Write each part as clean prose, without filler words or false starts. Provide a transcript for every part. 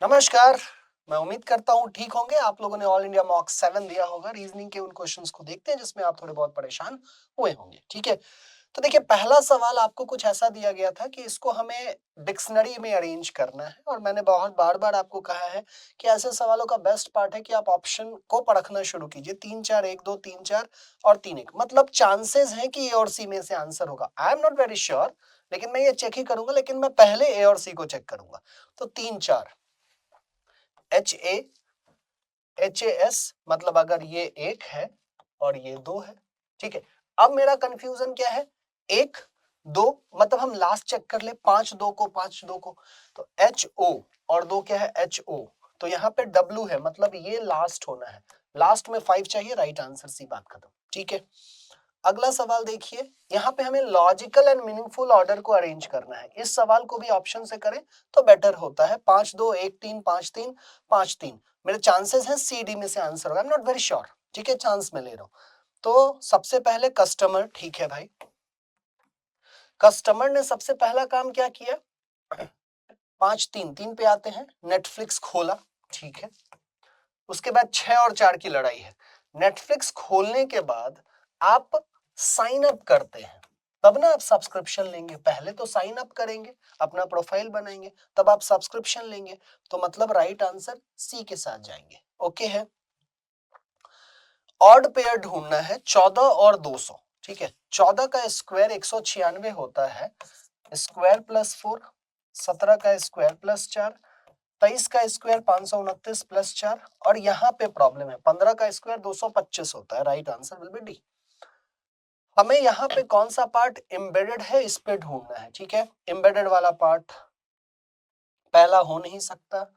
नमस्कार। मैं उम्मीद करता हूँ ठीक होंगे। आप लोगों ने ऑल इंडिया मॉक 7 दिया होगा। रीजनिंग के उन क्वेश्चंस को देखते हैं जिसमें आप थोड़े बहुत परेशान हुए होंगे। ठीक है, तो देखिए पहला सवाल आपको कुछ ऐसा दिया गया था कि इसको हमें डिक्शनरी में अरेंज करना है और मैंने बहुत बार बार आपको कहा है कि ऐसे सवालों का बेस्ट पार्ट है कि आप ऑप्शन को परखना शुरू कीजिए। 3-4 1-2 3-4 और 3-1 मतलब चांसेस हैं कि ए और सी में से आंसर होगा। I am not very sure, लेकिन मैं ये चेक ही करूंगा, लेकिन मैं पहले ए और सी को चेक करूंगा। तो 3-4 HAS मतलब अगर ये 1 है और ये 2 है। ठीक है, अब मेरा कंफ्यूजन क्या है, 1 2 मतलब हम लास्ट चेक कर ले, 5-2 को तो HO और 2 क्या है HO, तो यहाँ पे W है मतलब ये लास्ट होना है। लास्ट में 5 चाहिए, राइट आंसर सी, बात खत्म। ठीक है, अगला सवाल देखिए, यहाँ पे हमें लॉजिकल एंड मीनिंगफुल ऑर्डर को अरेंज करना है। इस सवाल को भी ऑप्शन से करें तो बेटर होता है। 5-2-1-3 5-3 5-3 मेरे चांसेस हैं सी डी में से आंसर होगा। I am not very sure, ठीक है, चांस में ले रहा हूं। तो सबसे पहले कस्टमर, ठीक है भाई, कस्टमर ने सबसे पहला काम क्या किया, 5-3-3 पे आते हैं, नेटफ्लिक्स खोला। ठीक है, उसके बाद 6 और 4 की लड़ाई है। नेटफ्लिक्स खोलने के बाद आप साइन अप करते हैं, तब ना आप सब्सक्रिप्शन लेंगे। पहले तो साइन अप करेंगे, अपना प्रोफाइल बनाएंगे, तब आप सब्सक्रिप्शन लेंगे। तो मतलब राइट आंसर सी के साथ जाएंगे। ओके है, ऑड पेयर ढूंढना है 14 और 200। ठीक है, 14 का स्क्वायर 196 होता है, स्क्वायर प्लस 4, 17 का स्क्वायर प्लस 4, 23 का स्क्वायर 529 प्लस 4, और यहाँ पे प्रॉब्लम है, 15 का स्क्वायर 225 होता है। Right answer will B D. हमें यहाँ पे कौन सा पार्ट एम्बेडेड है इस पे ढूंढना है। ठीक है, एम्बेडेड वाला पार्ट पहला हो नहीं सकता,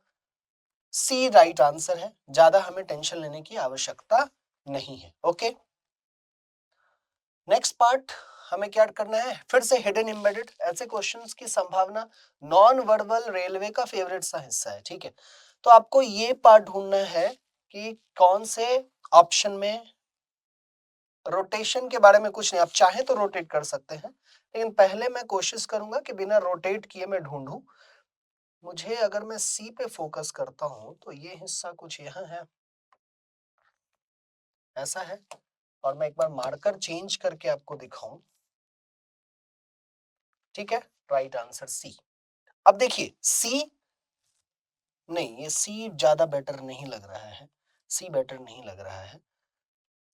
सी राइट आंसर है, ज्यादा हमें टेंशन लेने की आवश्यकता नहीं है। ओके, नेक्स्ट पार्ट हमें क्या करना है, फिर से हिडन एम्बेडेड। ऐसे क्वेश्चंस की संभावना नॉन वर्बल रेलवे का फेवरेट सा हिस्सा है। ठीक है, तो आपको ये पार्ट ढूंढना है कि कौन से ऑप्शन में रोटेशन के बारे में कुछ नहीं, आप चाहे तो रोटेट कर सकते हैं, लेकिन पहले मैं कोशिश करूंगा कि बिना रोटेट किए मैं ढूंढूं। मुझे अगर मैं सी पे फोकस करता हूं तो ये हिस्सा कुछ यहाँ है, ऐसा है, और मैं एक बार मार्कर चेंज करके आपको दिखाऊं। ठीक है, राइट आंसर सी। अब देखिए सी, नहीं ये सी ज्यादा बेटर नहीं लग रहा है, सी बेटर नहीं लग रहा है।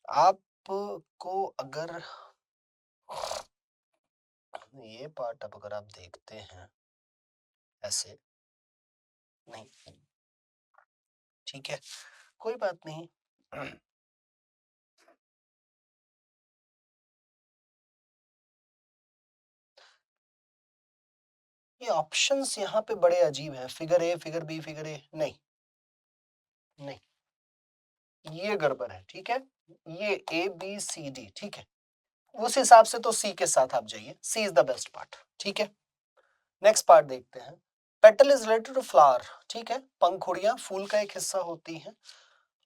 आपको अगर ये पार्ट अब अगर आप देखते हैं ऐसे, नहीं, ठीक है, कोई बात नहीं। ये ऑप्शंस यहाँ पे बड़े अजीब हैं, figure A, figure B, figure A, नहीं नहीं, ये गड़बड़ है। ठीक है, ये ए बी सी डी, ठीक है, उस हिसाब से तो सी के साथ आप जाइए, C is the best part. ठीक है, नेक्स्ट पार्ट देखते हैं। Petal is related to flower. ठीक है, पंखुड़ियां फूल का एक हिस्सा होती हैं।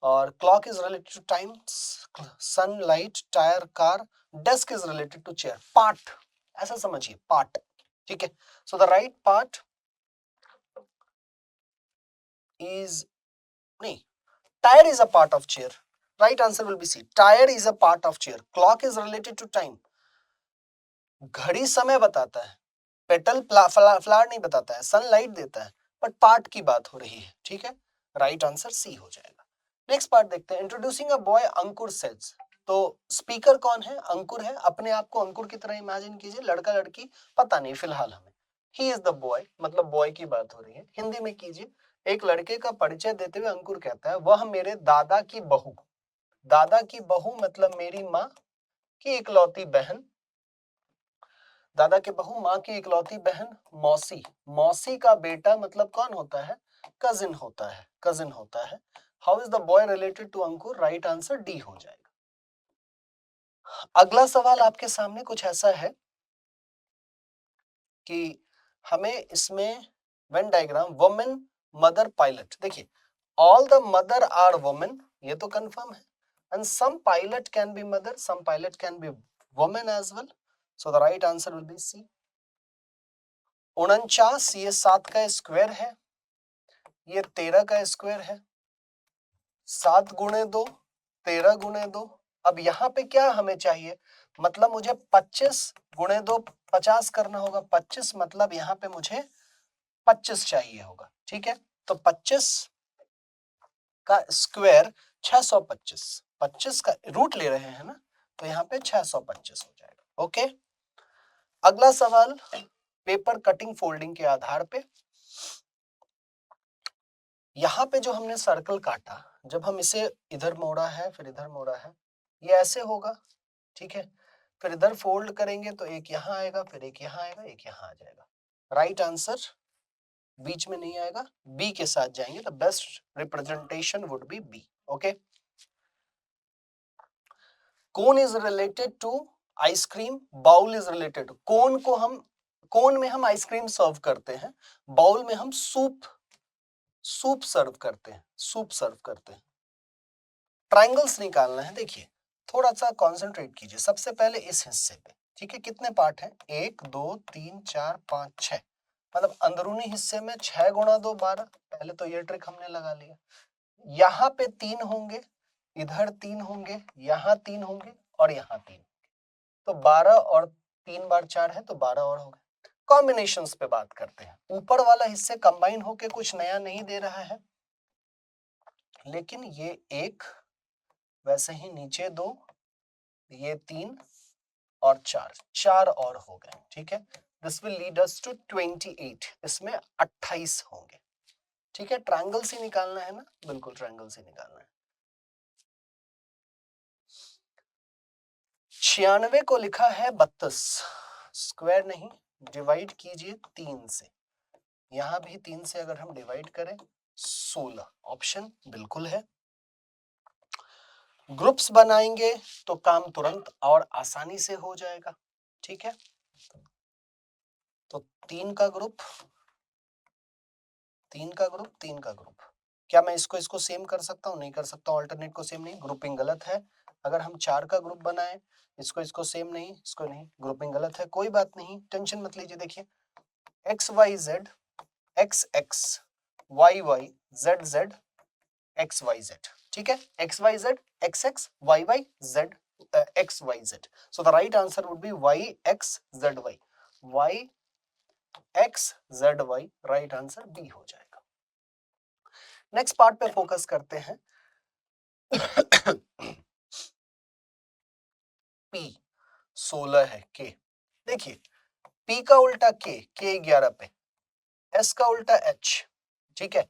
और clock is related to time, sunlight, tyre, car, desk is related to chair. Part ऐसा समझिए, पार्ट। ठीक है, so the right part is, नहीं, tyre is a part of chair. Right answer will be C, tyre is a part of chair. Clock is related to time, घड़ी समय बताता है, petal flower नहीं बताता है, सनलाइट देता है, बट पार्ट की बात हो रही है। ठीक है, राइट आंसर सी हो जाएगा। नेक्स्ट पार्ट देखते हैं। Introducing a boy Ankur says, तो स्पीकर कौन है, अंकुर है। अपने आप को अंकुर की तरह इमेजिन कीजिए, लड़का लड़की पता नहीं फिलहाल हमें। ही इज द बॉय मतलब बॉय की बात हो रही है। हिंदी में कीजिए, एक लड़के का परिचय देते हुए अंकुर कहता है वह मेरे दादा की बहू, दादा की बहू मतलब मेरी माँ की इकलौती बहन, दादा के बहू, माँ की इकलौती बहन, मौसी, मौसी का बेटा मतलब कौन होता है, कजिन होता है, कजिन होता है। How is the boy related to Ankur, right answer D हो जाएगा। अगला सवाल आपके सामने कुछ ऐसा है कि हमें इसमें Venn diagram, women, mother, pilot. देखिए all the mother are women, ये तो कंफर्म है, and some pilot can be mother, some pilot can be women as well, so the right answer will be C. 49 ये 7 का square है, ये 13 का square है, 7 गुणे 2 13 गुणे 2। अब यहाँ पे क्या हमें चाहिए, मतलब मुझे 25 गुणे 2 50 करना होगा। 25 मतलब यहाँ पे मुझे 25 चाहिए होगा, ठीक है। तो 25 का स्क्वायर 625, 25 का रूट ले रहे हैं ना, तो यहाँ पे 625 हो जाएगा। ओके, अगला सवाल पेपर कटिंग फोल्डिंग के आधार पे। यहाँ पे जो हमने सर्कल काटा, जब हम इसे इधर मोड़ा है फिर इधर मोड़ा है, ये ऐसे होगा, ठीक है। फिर इधर फोल्ड करेंगे तो एक यहाँ आएगा, फिर एक यहाँ आएगा, एक यहाँ आ जाएगा। राइट आंसर बीच में नहीं आएगा, बी के साथ जाएंगे। The best representation would be B. Okay, cone is related to ice cream, bowl is related to cone को हम, कोन में हम आइसक्रीम सर्व करते हैं, बाउल में हम सूप सर्व करते हैं, सूप सर्व करते हैं। ट्रायंगल्स निकालना है। देखिए थोड़ा सा कंसंट्रेट कीजिए। सबसे पहले इस हिस्से पे, ठीक है, कितने पार्ट हैं, 1 2 3 4 5 6, मतलब अंदरूनी हिस्से में 6 गुणा 2 12। पहले तो ये ट्रिक हमने लगा लिया। यहाँ पे 3 होंगे, इधर 3 होंगे, यहाँ 3 होंगे और यहाँ 3, तो 12 और 3 बार 4 है तो 12 और हो गए। कॉम्बिनेशंस पे बात करते हैं। ऊपर वाला हिस्से कंबाइन होके कुछ नया नहीं दे रहा है, लेकिन ये 1, वैसे ही नीचे 2, ये 3 और 4 और हो गए, ठीक है। This will lead us to 28, इसमें 28 होंगे, ठीक है। ट्रायंगल से निकालना है ना, बिल्कुल ट्रायंगल से निकालना है। 96 को लिखा है 32, स्क्वायर नहीं, डिवाइड कीजिए 3 से। यहां भी 3 से अगर हम डिवाइड करें 16, ऑप्शन बिल्कुल है। ग्रुप्स बनाएंगे तो काम तुरंत और आसानी से हो जाएगा, ठीक है। तो 3 का ग्रुप, 3 का ग्रुप, 3 का ग्रुप। क्या मैं इसको सेम कर सकता हूँ? नहीं कर सकता, ऑल्टरनेट को सेम नहीं, ग्रुपिंग गलत है। अगर हम 4 का ग्रुप बनाए, इसको सेम नहीं, इसको नहीं, ग्रुपिंग गलत है। कोई बात नहीं, टेंशन मत लीजिए। देखिए X Y Z, X X, Y Y, Z Z, X Y Z, ठीक है। X Y Z, X X, Y Y, Z X Y Z. So the right answer would be Y X Z Y, Y X Z Y, right answer B हो जाएगा। Next part पे focus करते हैं। P 16 है, K देखिए, P का उल्टा K 11 पे, S का उल्टा H, ठीक है,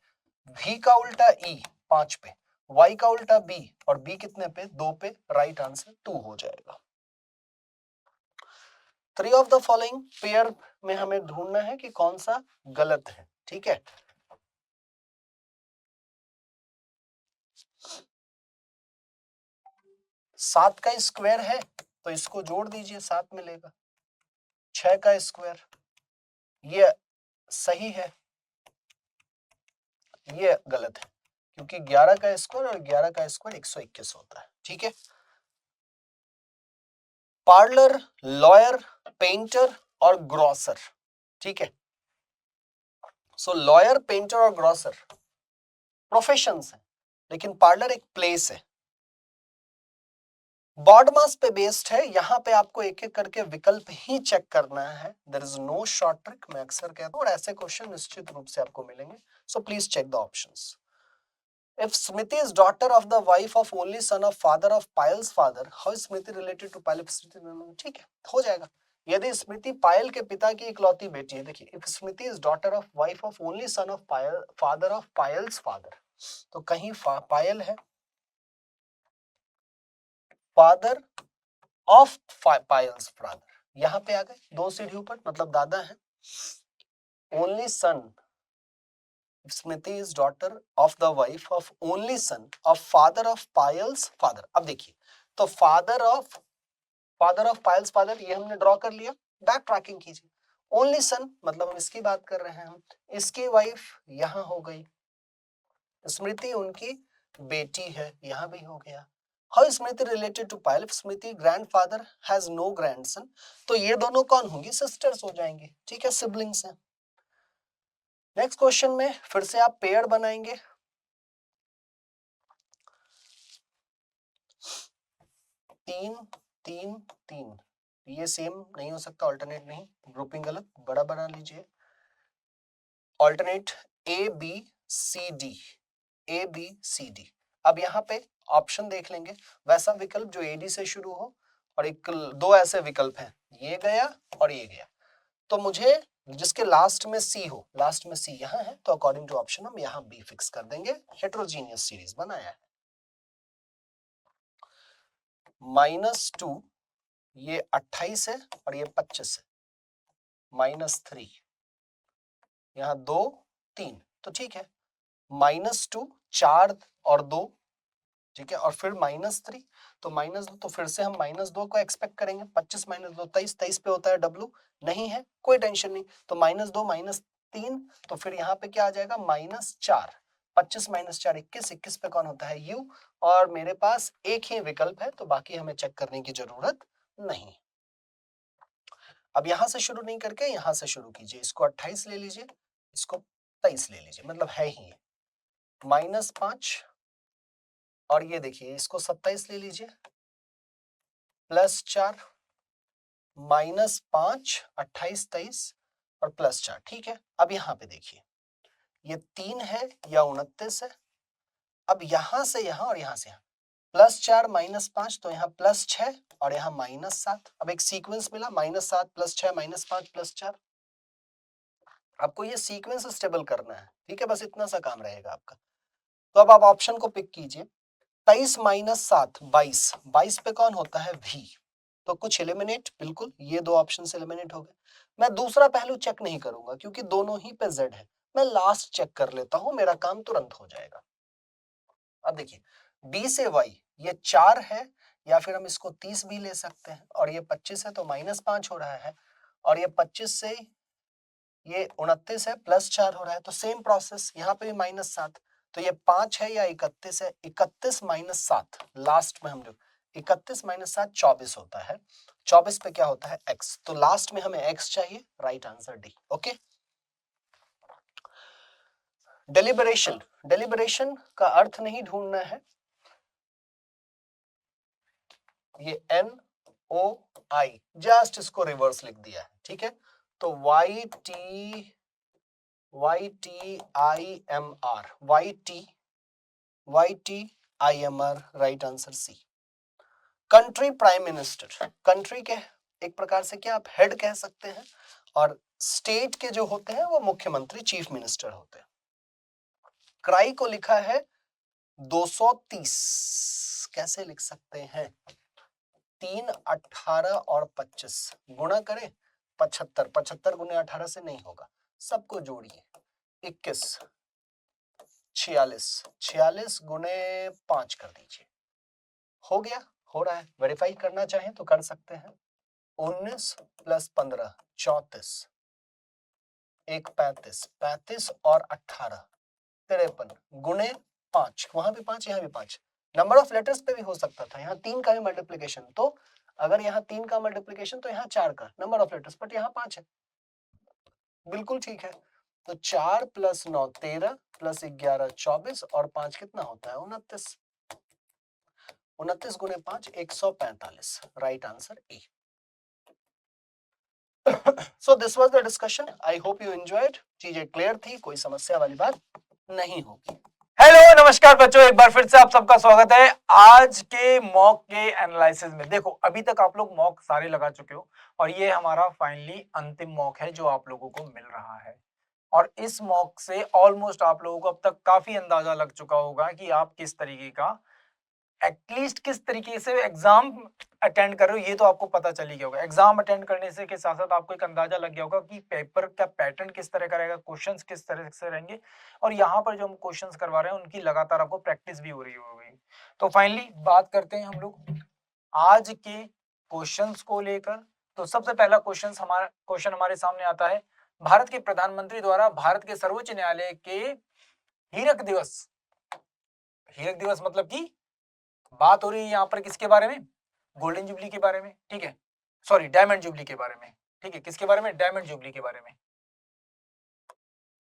V का उल्टा E 5 पे, Y का उल्टा B, और B कितने पे, 2 पे, राइट आंसर 2 हो जाएगा। 3 ऑफ द फॉलोइंग पेयर में हमें ढूंढना है कि कौन सा गलत है, ठीक है। सात का स्क्वायर है तो इसको जोड़ दीजिए, 7 मिलेगा। 6 का स्क्वायर, ये सही है, ये गलत है, क्योंकि 11 का स्क्वायर और 11 का स्क्वायर 121 होता है, ठीक है। पार्लर, लॉयर, पेंटर और ग्रॉसर, ठीक है। सो लॉयर, पेंटर और ग्रॉसर प्रोफेशंस है, लेकिन पार्लर एक प्लेस है। बॉड मास पे बेस्ड है। यहां पे आपको एक एक करके विकल्प ही चेक करना है। There is no short trick, मैं अक्सर कहता हूं, और ऐसे क्वेश्चन निश्चित रूप से आपको मिलेंगे। So please check the options. If Smriti is daughter of the wife of only son of father of Payal's father, how is Smriti related to Payal? ठीक है, हो जाएगा। यदि स्मृति पायल के पिता की इकलौती बेटी है, देखिए, if Smriti is daughter of wife of only son of Payal, father of Payal's father, तो कहीं पायल है, फादर ऑफ पायल्स फादर, यहां पे आ गए 2 सीढ़ी ऊपर, मतलब दादा है। Only son, Smriti is daughter of the wife of only son of father of piles father. अब देखिए, तो फादर ऑफ पायल्स फादर, ये हमने ड्रॉ कर लिया। बैक ट्रैकिंग कीजिए। ओनली सन मतलब हम इसकी बात कर रहे हैं, हम इसकी वाइफ यहां हो गई, स्मृति उनकी बेटी है, यहां भी हो गया। How Smriti related to Payal? Smriti grandfather has no grandson, तो ये दोनों कौन होंगी? सिस्टर्स हो जाएंगे, ठीक है, सिबलिंग्स हैं। नेक्स्ट क्वेश्चन में फिर से आप पेयर बनाएंगे, तीन तीन तीन, ये सेम नहीं हो सकता, ऑल्टरनेट नहीं, ग्रुपिंग गलत, बड़ा बना लीजिए, alternate A B C D, A B C D. अब यहाँ पे ऑप्शन देख लेंगे, वैसा विकल्प जो एडी से शुरू हो, और एक दो ऐसे विकल्प हैं, ये गया और ये गया, तो मुझे जिसके लास्ट में सी हो, लास्ट में सी यहाँ है, तो अकॉर्डिंग टू ऑप्शन हम यहाँ बी फिक्स कर देंगे, हेट्रोजीनियस सीरीज बनाया है। -2 ये 28 है और ये 25 है, -3 यहाँ 2 3, तो ठीक है, -2 4 और 2, ठीक है, और फिर -3, तो -2, तो फिर से हम -2 को एक्सपेक्ट करेंगे, 25 - 2 23, 23 पे होता है डब्ल्यू, नहीं है कोई टेंशन नहीं, तो -2 -3, तो फिर यहाँ पे क्या आ जाएगा, -4, 25 - 4 21, 21 पे कौन होता है, यू, और मेरे पास एक ही विकल्प है, तो बाकी हमें चेक करने की जरूरत नहीं। अब यहां से शुरू नहीं करके यहां से शुरू कीजिए, इसको 28 ले लीजिए, इसको 23 ले लीजिए, मतलब है ही -5, और ये देखिए इसको 27 ले लीजिए, +4, -5 28 23 और +4, ठीक है। अब यहाँ पे देखिए ये 3 है या 29 है, अब यहां से यहां और यहां से यहां, +4 -5, तो यहाँ +6 और यहाँ -7, अब एक सीक्वेंस मिला, -7 +6 -5 +4, आपको ये सीक्वेंस स्टेबल करना है, ठीक है, बस इतना सा काम रहेगा आपका। तो अब आप ऑप्शन को पिक कीजिए, 23 - 7 22, 22 पे कौन होता है, भी, तो कुछ एलिमिनेट, बिल्कुल ये दो ऑप्शन से एलिमिनेट हो गए। मैं दूसरा पहलू चेक नहीं करूंगा क्योंकि दोनों ही पे जेड है, मैं लास्ट चेक कर लेता हूं, मेरा काम तुरंत हो जाएगा। अब देखिए डी से वाई, ये 4 है, या फिर हम इसको 30 भी ले सकते हैं, और ये 25 है तो -5 हो रहा है, और ये 25 से ये 29 है, +4 हो रहा है, तो सेम प्रोसेस यहाँ पे भी -7, तो ये 5 है या 31 है, 31 - 7, लास्ट में हम लोग 31 - 7 24 होता है, 24 पे क्या होता है, x, तो लास्ट में हमें x चाहिए, right answer D. Okay, deliberation, deliberation का अर्थ नहीं ढूंढना है, ये NOI, जस्ट इसको रिवर्स लिख दिया है, ठीक है, तो YTIMR, YTIMR, right answer C. Country prime minister, country के एक प्रकार से क्या आप हेड कह सकते हैं, और स्टेट के जो होते हैं वो मुख्यमंत्री, चीफ मिनिस्टर होते हैं। क्राई को लिखा है 230, कैसे लिख सकते हैं, 3 18 और 25 गुणा करें, 75, 75 गुने 18 से नहीं होगा, सबको जोड़िए, 21 46, 46 गुने 5 कर दीजिए, हो गया, हो रहा है, वेरीफाई करना चाहें तो कर सकते हैं, 19 + 15 34, 1 35, 35 और 18 53 गुने 5, वहां भी 5 यहाँ भी 5, नंबर ऑफ लेटर्स पे भी हो सकता था, यहाँ 3 का भी मल्टीप्लिकेशन, तो अगर यहाँ 3 का मल्टीप्लिकेशन तो यहाँ 4 का नंबर ऑफ लेटर्स, बट यहाँ 5 है, बिल्कुल ठीक है, तो 4 + 9 13 + 11 24 और 5 कितना होता है, 29, 29 गुने 5 145, right answer A. So this was the discussion. I hope you enjoyed. चीजें क्लियर थी, कोई समस्या वाली बात नहीं होगी। हेलो नमस्कार बच्चों, एक बार फिर से आप सबका स्वागत है आज के मॉक के एनालिसिस में। देखो अभी तक आप लोग मॉक सारे लगा चुके हो और ये हमारा फाइनली अंतिम मॉक है जो आप लोगों को मिल रहा है, और इस मॉक से ऑलमोस्ट आप लोगों को अब तक काफी अंदाजा लग चुका होगा कि आप किस तरीके का, एटलीस्ट किस तरीके से एग्जाम अटेंड कर रहे हो, ये तो आपको पता चल ही गया होगा। एग्जाम अटेंड करने से के साथ साथ आपको एक अंदाजा लग गया होगा कि पेपर का पैटर्न किस तरह का रहेगा, क्वेश्चंस किस तरह से रहेंगे, और यहाँ पर जो हम क्वेश्चंस करवा रहे हैं उनकी लगातार आपको प्रैक्टिस भी हो रही होगी। तो फाइनली बात करते हैं हम लोग आज के क्वेश्चंस को लेकर। तो सबसे पहला क्वेश्चन हमारे सामने आता है, भारत के प्रधानमंत्री द्वारा भारत के सर्वोच्च न्यायालय के हीरक दिवस, हीरक दिवस मतलब कि बात हो रही है यहाँ पर किसके बारे में, गोल्डन जुबली के बारे में, ठीक है, सॉरी डायमंड जुबली के बारे में, ठीक है, किसके बारे में, डायमंड जुबली के बारे में।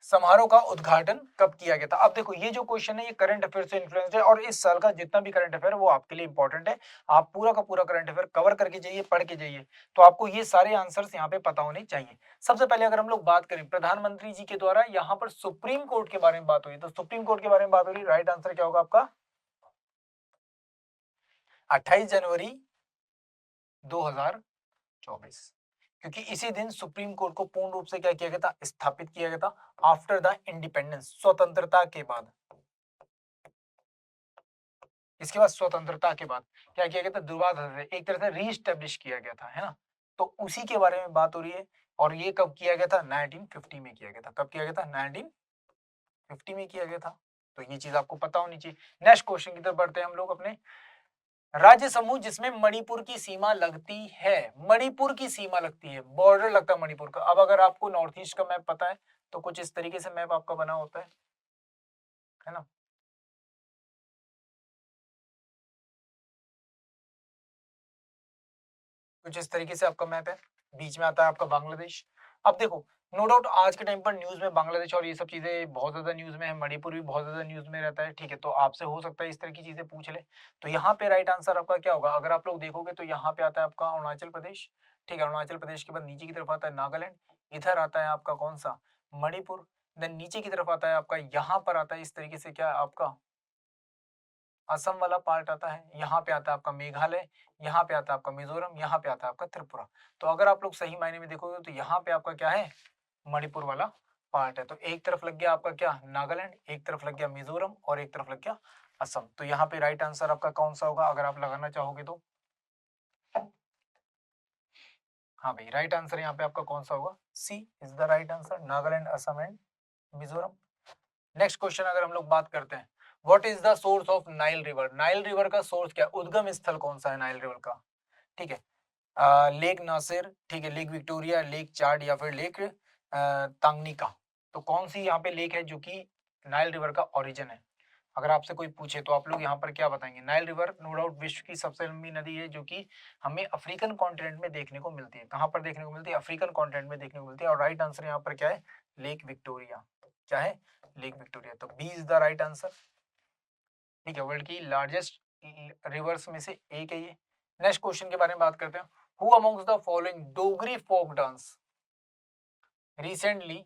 समारोह का उद्घाटन कब किया गया था? अब देखो ये जो क्वेश्चन है ये करंट अफेयर से इन्फ्लुएंस्ड है और इस साल का जितना भी करंट अफेयर है वो आपके लिए इंपॉर्टेंट है। आप पूरा का पूरा करंट अफेयर कवर करके जाइए, पढ़ के जाइए, तो आपको ये सारे आंसर्स यहाँ पे पता होने चाहिए। सबसे पहले अगर हम लोग बात करें प्रधानमंत्री जी के द्वारा यहाँ पर सुप्रीम कोर्ट के बारे में बात हुई, तो सुप्रीम कोर्ट के बारे में बात हो रही, राइट आंसर क्या होगा आपका? 28 जनवरी 2024, क्योंकि इसी दिन सुप्रीम कोर्ट को पूर्ण रूप से क्या किया गया था? स्थापित किया गया था आफ्टर द इंडिपेंडेंस, स्वतंत्रता के बाद। इसके बाद स्वतंत्रता के बाद क्या किया गया था? दोबारा एक तरह से रीस्टेब्लिश किया गया था, है ना? तो उसी के बारे में बात हो रही है और ये कब किया गया था? 1950 में किया गया था। कब किया गया था? 1950 में किया गया था। तो ये चीज आपको पता होनी चाहिए। नेक्स्ट क्वेश्चन की तरफ बढ़ते हैं हम लोग अपने। राज्य समूह जिसमें मणिपुर की सीमा लगती है, मणिपुर की सीमा लगती है, बॉर्डर लगता है मणिपुर का। अब अगर आपको नॉर्थ ईस्ट का मैप पता है तो कुछ इस तरीके से मैप आपका बना होता है ना? कुछ इस तरीके से आपका मैप है, बीच में आता है आपका बांग्लादेश। अब देखो, नो डाउट आज के टाइम पर न्यूज में बांग्लादेश और ये सब चीजें बहुत ज्यादा न्यूज में है, मणिपुर भी बहुत ज्यादा न्यूज में रहता है, ठीक है? तो आपसे हो सकता है इस तरह की चीजें पूछ ले। तो यहाँ पे राइट आंसर आपका क्या होगा? अगर आप लोग देखोगे तो यहाँ पे आता है आपका अरुणाचल प्रदेश, ठीक है? अरुणाचल प्रदेश के बाद नीचे की तरफ आता है नागालैंड, इधर आता है आपका कौन सा? मणिपुर। देन नीचे की तरफ आता है आपका, यहाँ पर आता है इस तरीके से क्या आपका असम वाला पार्ट आता है, यहाँ पे आता है आपका मेघालय, यहाँ पे आता है आपका मिजोरम, यहाँ पे आता है आपका त्रिपुरा। तो अगर आप लोग सही मायने में देखोगे तो यहाँ पे आपका क्या है? मणिपुर वाला पार्ट है। तो एक तरफ लग गया आपका क्या? नागालैंड, एक तरफ लग गया मिजोरम और एक तरफ लग गया असम। तो यहाँ पे राइट आंसर आपका कौन सा होगा अगर आप लगाना चाहोगे तो? हाँ भाई, राइट आंसर यहाँ पे आपका कौन सा होगा? C is the right answer, Nagaland, Assam and Mizoram. Next question अगर हम लोग बात करते हैं, what is the source of Nile river? Nile river का सोर्स क्या, उद्गम स्थल कौन सा है नाइल रिवर का? ठीक है, लेक नासिर, ठीक है, लेक विक्टोरिया, लेक चाड या फिर लेक तांगनिका। तो कौन सी यहाँ पे लेक है जो कि नाइल रिवर का ओरिजिन है? अगर आपसे कोई पूछे तो आप लोग यहाँ पर क्या बताएंगे? नाइल रिवर नो डाउट विश्व की सबसे लंबी नदी है जो कि हमें अफ्रीकन कॉन्टिनेंट में देखने को मिलती है। कहाँ पर देखने को मिलती है? अफ्रीकन कॉन्टिनेंट में देखने को मिलती है। और राइट आंसर यहाँ पर क्या है? Lake Victoria. क्या है? Lake Victoria. तो B is the right answer, ठीक है? वर्ल्ड की लार्जेस्ट रिवर्स में से एक है ये। नेक्स्ट क्वेश्चन के बारे में बात करते हैं। Who amongst the following Dogri folk dance recently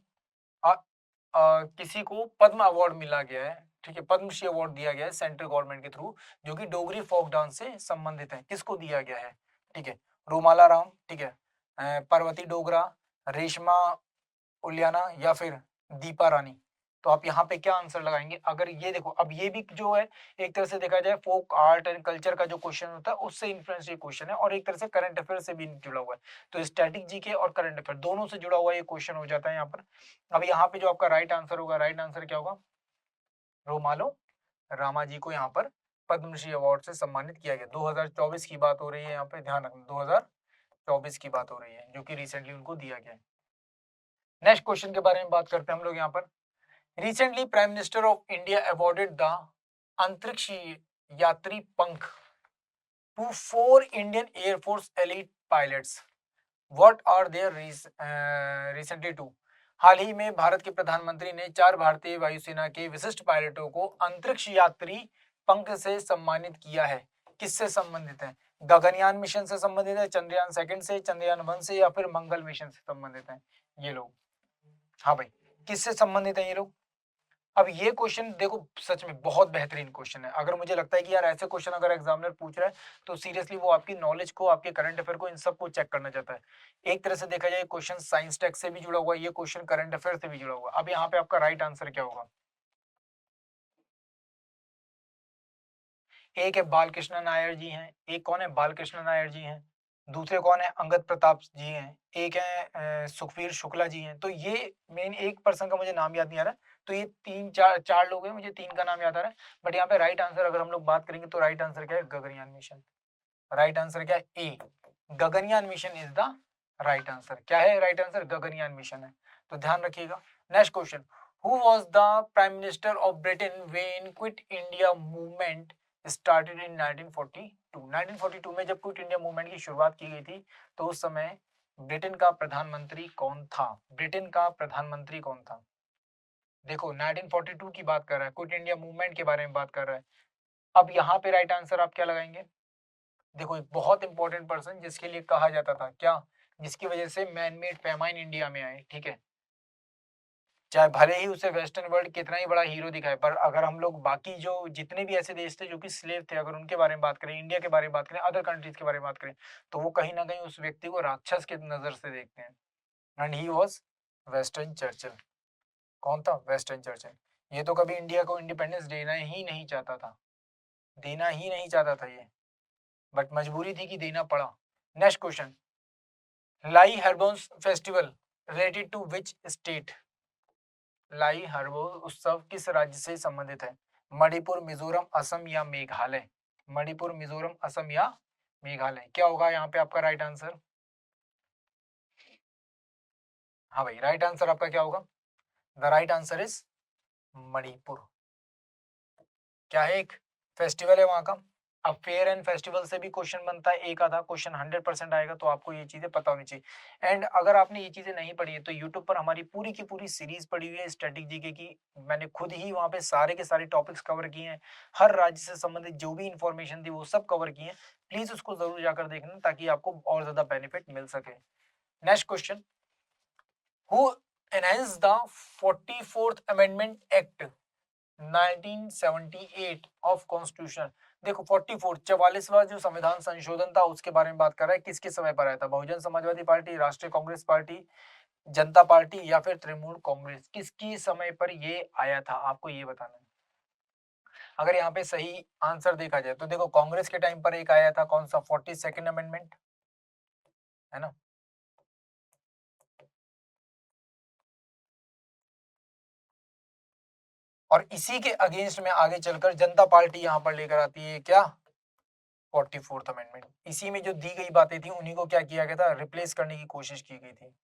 किसी को पद्म अवार्ड मिला गया है, ठीक है? पद्मश्री अवार्ड दिया गया है सेंट्रल गवर्नमेंट के थ्रू, जो कि डोगरी फोक डांस से संबंधित है। किसको दिया गया है? ठीक है, रोमाला राम, ठीक है, पार्वती डोगरा, रेशमा उलियाना या फिर दीपा रानी। तो आप यहाँ पे क्या आंसर लगाएंगे? अगर ये देखो, अब ये भी जो है एक तरह से देखा जाए फोक आर्ट एंड कल्चर का जो क्वेश्चन होता है उससे इन्फ्लुएंस ये क्वेश्चन है और एक तरह से करंट अफेयर से भी जुड़ा हुआ है। तो स्टैटिक जीके और करंट अफेयर दोनों से जुड़ा हुआ ये क्वेश्चन हो जाता है यहाँ पर। अब यहाँ पे जो आपका राइट आंसर होगा, राइट आंसर क्या होगा? रोमालो रामा जी को यहाँ पर पद्मश्री अवार्ड से सम्मानित किया गया। 2024 की बात हो रही है यहाँ पे, ध्यान रखना 2024 की बात हो रही है, जो कि रिसेंटली उनको दिया गया है। नेक्स्ट क्वेश्चन के बारे में बात करते हैं हम लोग यहाँ पर। Recently prime minister of India awarded the Antariksh Yatri Pankh to 4 Indian air force elite pilots. What are there recently to. हाल ही में भारत के प्रधानमंत्री ने 4 भारतीय वायुसेना के विशिष्ट पायलटों को अंतरिक्ष यात्री पंख से सम्मानित किया है। किससे संबंधित है? गगनयान मिशन से संबंधित है, चंद्रयान सेकंड से, चंद्रयान 1 से या फिर मंगल मिशन से संबंधित है ये लोग? हाँ भाई, किससे संबंधित है ये लोग? अब ये क्वेश्चन देखो सच में बहुत बेहतरीन क्वेश्चन है। अगर मुझे लगता है कि यार ऐसे क्वेश्चन अगर एग्जामिनर पूछ रहा है तो सीरियसली वो आपकी नॉलेज को, आपके करंट अफेयर को, इन सब को चेक करना चाहता है। एक तरह से देखा जाए क्वेश्चन साइंस टेक्स से भी जुड़ा हुआ है, ये क्वेश्चन करंट अफेयर से भी जुड़ा हुआ है। अब यहाँ पे आपका राइट आंसर क्या होगा? एक है बालकृष्ण नायर जी हैं, एक कौन है? बालकृष्ण नायर जी हैं। दूसरे कौन है? अंगद प्रताप जी हैं। एक है सुखवीर शुक्ला जी हैं। तो ये मेन एक पर्सन का मुझे नाम याद नहीं आ रहा। तो ये तीन चार चार लोग हैं, मुझे तीन का नाम याद आ रहा है। बट यहाँ पे राइट आंसर अगर हम लोग बात करेंगे तो राइट आंसर क्या है? गगनयान मिशन। राइट आंसर क्या है? A, Gaganyaan mission is the right answer. क्या है राइट आंसर? गगनयान मिशन है। तो ध्यान रखिएगा। Next question, who was the prime minister of Britain when quit India movement started in 1942? 1942 में जब क्विट इंडिया मूवमेंट की शुरुआत की गई थी तो उस समय ब्रिटेन का प्रधानमंत्री कौन था? ब्रिटेन का प्रधानमंत्री कौन था? देखो 1942 की बात कर रहा है, क्विट इंडिया मूवमेंट के बारे में बात कर रहा है। अब यहाँ पे राइट आंसर आप क्या लगाएंगे? देखो एक बहुत इंपॉर्टेंट पर्सन जिसके लिए कहा जाता था क्या, जिसकी वजह से मैन मेड फेमाइन इंडिया में आए, ठीक है, चाहे भले ही उसे वेस्टर्न वर्ल्ड कितना ही बड़ा हीरो दिखाए, पर अगर हम लोग बाकी जो जितने भी ऐसे देश थे जो कि स्लेव थे, अगर उनके बारे में बात करें, इंडिया के बारे में बात करें, अदर कंट्रीज के बारे में बात करें, तो वो कहीं ना कहीं उस व्यक्ति को राक्षस के नजर से देखते हैं। And he was western Churchill. कौन था? Western Churchill. ये तो कभी इंडिया को इंडिपेंडेंस देना ही नहीं चाहता था, देना ही नहीं चाहता था ये, बट मजबूरी थी कि देना पड़ा। Next question, Lai Haraoba festival related to which state? Lai Haraoba उत्सव किस राज्य से संबंधित है? मणिपुर, मिजोरम, असम या मेघालय? मणिपुर, मिजोरम, असम या मेघालय? क्या होगा यहाँ पे आपका राइट आंसर? हाँ भाई, राइट आंसर आपका क्या होगा? The right answer is Manipur. क्या है? एक फेस्टिवल है वहां का। अब फेयर एंड फेस्टिवल से भी क्वेश्चन बनता है, एक आधा क्वेश्चन 100% आएगा, तो आपको ये चीजें पता होनी चाहिए। एंड अगर आपने ये चीजें नहीं पढ़ी है तो यूट्यूब पर हमारी पूरी की पूरी सीरीज पड़ी हुई है स्टैटिक जीके की, मैंने खुद ही वहां पे सारे के सारे टॉपिक्स कवर किए हैं, हर राज्य से संबंधित जो भी इंफॉर्मेशन थी वो सब कवर किए हैं। प्लीज उसको जरूर जाकर देखना ताकि आपको और ज्यादा बेनिफिट मिल सके। Next question, who enhance the 44th amendment act 1978 of constitution? देखो 44वां जो संविधान संशोधन था उसके बारे में बात कर रहा है, किसके समय पर आया था? बहुजन समाजवादी पार्टी, राष्ट्रीय कांग्रेस पार्टी, जनता पार्टी या फिर तृणमूल कांग्रेस? किसकी समय पर ये आया था आपको ये बताना है। अगर यहाँ पे सही आंसर देखा जाए तो देखो कांग्रेस के टाइम पर एक आया था, कौन सा? 42nd अमेंडमेंट, है ना। और इसी के अगेंस्ट में आगे चलकर जनता पार्टी यहाँ पर लेकर आती है क्या? 44th amendment. इसी में जो दी गई बातें थी उन्हीं को क्या किया गया था? रिप्लेस करने की कोशिश की गई थी।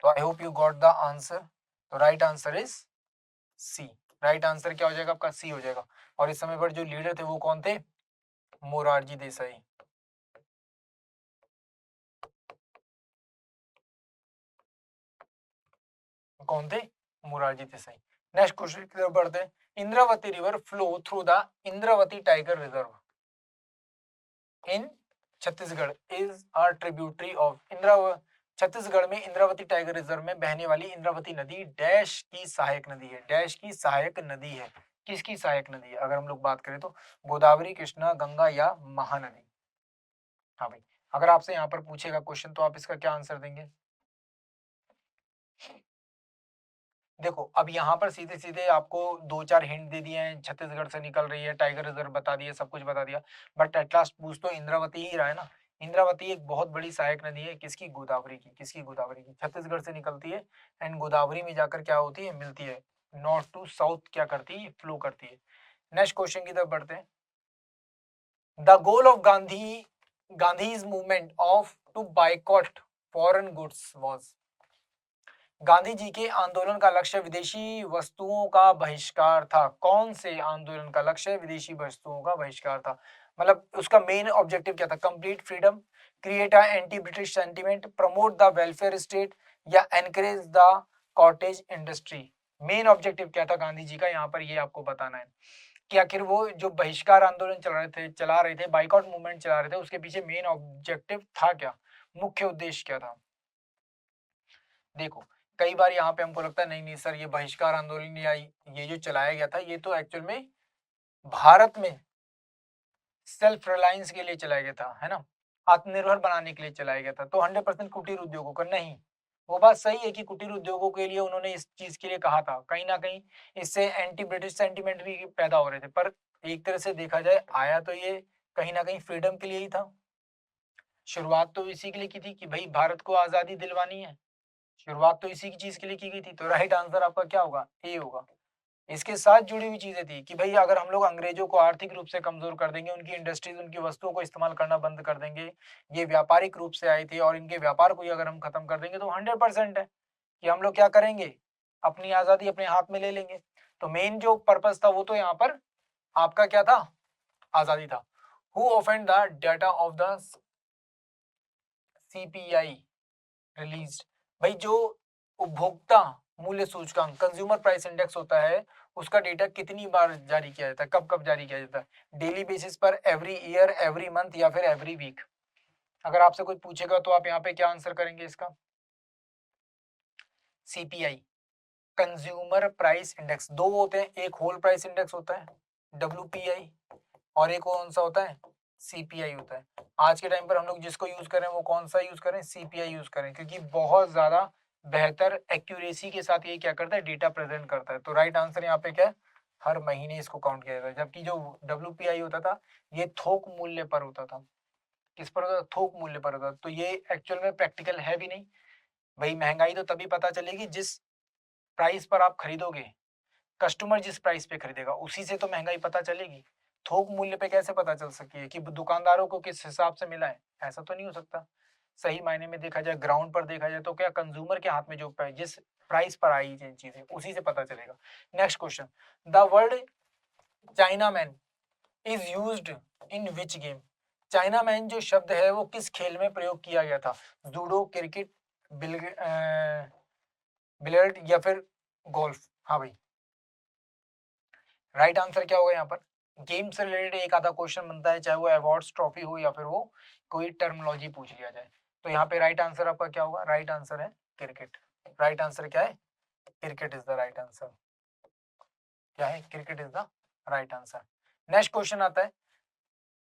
तो I hope you got the answer. तो right answer is C. Right answer क्या हो जाएगा आपका? सी हो जाएगा। और इस समय पर जो लीडर थे वो कौन थे? मोरारजी देसाई। कौन थे? मोरारजी देसाई। नेक्स्ट क्वेश्चन की तरफ बढ़ते हैं। Indravati river flow through the Indravati tiger reserve in Chhattisgarh is a tributary of Chhattisgarh में इंद्रावती टाइगर रिजर्व में बहने वाली इंद्रावती नदी डैश की सहायक नदी है? डैश की सहायक नदी है। किसकी सहायक नदी है अगर हम लोग बात करें तो? गोदावरी, कृष्णा, गंगा या महानदी? हाँ भाई, अगर आपसे यहाँ पर पूछेगा क्वेश्चन तो आप इसका क्या आंसर देंगे? देखो अब यहाँ पर सीधे सीधे आपको दो चार हिंट दे दिए हैं, छत्तीसगढ़ से निकल रही है, टाइगर रिजर्व बता दिए, सब कुछ बता दिया, बट एट लास्ट पूछ तो इंद्रावती ही रहा है ना। इंद्रावती एक बहुत बड़ी सहायक नदी है, किसकी? गोदावरी की। किसकी? गोदावरी की। छत्तीसगढ़ से निकलती है एंड गोदावरी में जाकर क्या होती है? मिलती है, नॉर्थ टू साउथ क्या करती है? फ्लो करती है। नेक्स्ट क्वेश्चन की तरफ बढ़ते हैं। The goal of Gandhi's movement of to boycott foreign goods was? Gandhi ji के आंदोलन का लक्ष्य विदेशी वस्तुओं का बहिष्कार था। कौन से आंदोलन का लक्ष्य विदेशी वस्तुओं का बहिष्कार था? मतलब उसका मेन ऑब्जेक्टिव क्या था? Complete freedom, create a anti British sentiment, promote the welfare state या encourage the cottage industry? Main objective क्या था गांधी जी का यहाँ पर, ये आपको बताना है कि आखिर वो जो बहिष्कार आंदोलन चला रहे थे, बाइकआउट मूवमेंट चला रहे थे, उसके पीछे मेन ऑब्जेक्टिव था क्या? मुख्य उद्देश्य क्या था? देखो कई बार यहाँ पे हमको लगता है नहीं नहीं सर ये बहिष्कार आंदोलन या ये जो चलाया गया था ये तो एक्चुअल में भारत में सेल्फ रिलायंस के लिए चलाया गया था, है ना, आत्मनिर्भर बनाने के लिए चलाया गया था। तो 100% कुटीर उद्योगों का नहीं। वो बात सही है कि कुटीर उद्योगों के लिए उन्होंने इस चीज के लिए कहा था, कहीं ना कहीं इससे एंटी ब्रिटिश सेंटिमेंट भी पैदा हो रहे थे, पर एक तरह से देखा जाए आया तो ये कहीं ना कहीं फ्रीडम के लिए ही था। शुरुआत तो इसी के लिए की थी कि भाई भारत को आजादी दिलवानी है, शुरुआत तो इसी की चीज के लिए की गई थी। तो राइट आंसर आपका क्या होगा? ए होगा। इसके साथ जुड़ी हुई चीजें थी कि भाई अगर हम लोग अंग्रेजों को आर्थिक रूप से कमजोर कर देंगे, उनकी इंडस्ट्रीज, उनकी वस्तुओं को इस्तेमाल करना बंद कर देंगे, ये व्यापारिक रूप से आए थे और इनके व्यापार को ही अगर हम खत्म कर देंगे तो 100% है कि हम लोग क्या करेंगे? अपनी आजादी अपने हाथ में ले लेंगे। तो मेन जो पर्पस था वो तो यहाँ पर आपका क्या था? आजादी था। Who offend the data of the CPI release? भाई जो उपभोक्ता मूल्य सूचकांक कंज्यूमर प्राइस इंडेक्स होता है, उसका डेटा कितनी बार जारी किया जाता है, कब कब जारी किया जाता है, डेली बेसिस पर, एवरी ईयर, एवरी मंथ या फिर एवरी वीक। अगर आपसे कोई पूछेगा तो आप यहाँ पे क्या आंसर करेंगे इसका? CPI, consumer price index. दो होते हैं, एक होल प्राइस इंडेक्स होता है डब्ल्यूपीआई और एक कौन सा होता है? सीपीआई होता है। आज के टाइम पर हम लोग जिसको यूज करें वो कौन सा यूज करें? सीपीआई यूज करें, क्योंकि बहुत ज्यादा बेहतर एक्यूरेसी के साथ ये क्या करता है? डेटा प्रेजेंट करता है। तो राइट आंसर यहाँ पे क्या है? हर महीने इसको काउंट किया जाता है। जबकि जो डब्ल्यूपीआई होता था ये थोक मूल्य पर होता था। किस पर होता था? थोक मूल्य पर होता था। तो ये एक्चुअल में प्रैक्टिकल है भी नहीं भाई। महंगाई तो तभी पता चलेगी जिस प्राइस पर आप खरीदोगे, कस्टमर जिस प्राइस पे खरीदेगा उसी से तो महंगाई पता चलेगी। थोक मूल्य पे कैसे पता चल सकती है कि दुकानदारों को किस हिसाब से मिला है? ऐसा तो नहीं हो सकता। सही मायने में देखा जाए, ग्राउंड पर देखा जाए तो क्या कंज्यूमर के हाथ में जो जिस प्राइस पर आई चीजें उसी से पता चलेगा। Next question, the word China man is used in which game? China man जो शब्द है वो किस खेल में प्रयोग किया गया था? जूडो, क्रिकेट, बिलियर्ड या फिर गोल्फ? हाँ भाई, राइट आंसर क्या होगा यहाँ पर? गेम से रिलेटेड एक आधा क्वेश्चन बनता है, चाहे वो अवार्ड्स ट्रॉफी हो या फिर वो कोई टर्मिनोलॉजी पूछ लिया जाए। तो यहाँ पे राइट आंसर आपका क्या होगा? राइट आंसर है क्रिकेट। राइट आंसर क्या है? Cricket is the right answer. क्या है? Cricket is the right answer. Next question आता है,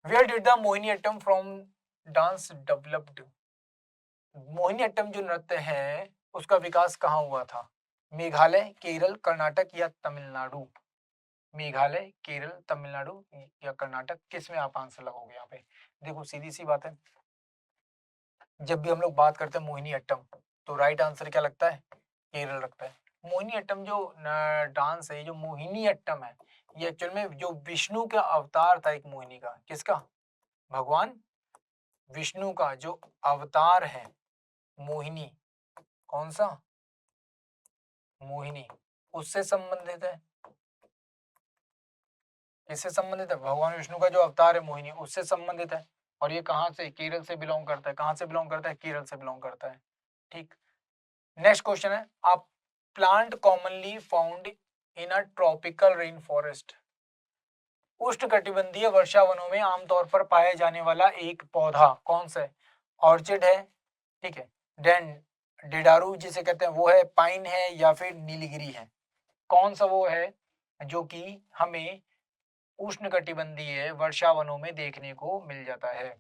where did the Mohiniattam from dance developed? Mohiniattam जो नृत्य है उसका विकास कहाँ हुआ था? मेघालय, केरल, कर्नाटक या तमिलनाडु? मेघालय, केरल, तमिलनाडु या कर्नाटक, किस में आप आंसर लगाओगे यहाँ पे? देखो सीधी सी बात है, जब भी हम लोग बात करते हैं मोहिनीअट्टम तो राइट आंसर क्या लगता है? केरल लगता है। मोहिनीअट्टम जो डांस है, जो मोहिनीअट्टम है, ये एक्चुअल में जो विष्णु का अवतार था एक मोहिनी का, किसका? भगवान विष्णु का जो अवतार है मोहिनी, कौन सा? मोहिनी, उससे संबंधित है। किससे संबंधित है? भगवान विष्णु का जो अवतार है मोहिनी, उससे संबंधित है। और ये कहाँ से? केरल से बिलोंग करता है। कहाँ से बिलोंग करता है? केरल से बिलोंग करता है। ठीक। नेक्स्ट क्वेश्चन है, आप plant commonly found in a tropical rain forest? उष्णकटिबंधीय वर्षा वनों में आमतौर पर पाया जाने वाला एक पौधा कौन सा है? ऑर्चिड है, ठीक है, देन डेडारू जिसे कहते हैं वो है, पाइन है या फिर नीलगिरी है? कौन सा वो है जो कि हमें उष्णकटिबंधीय वर्षा वनों में देखने को मिल जाता है?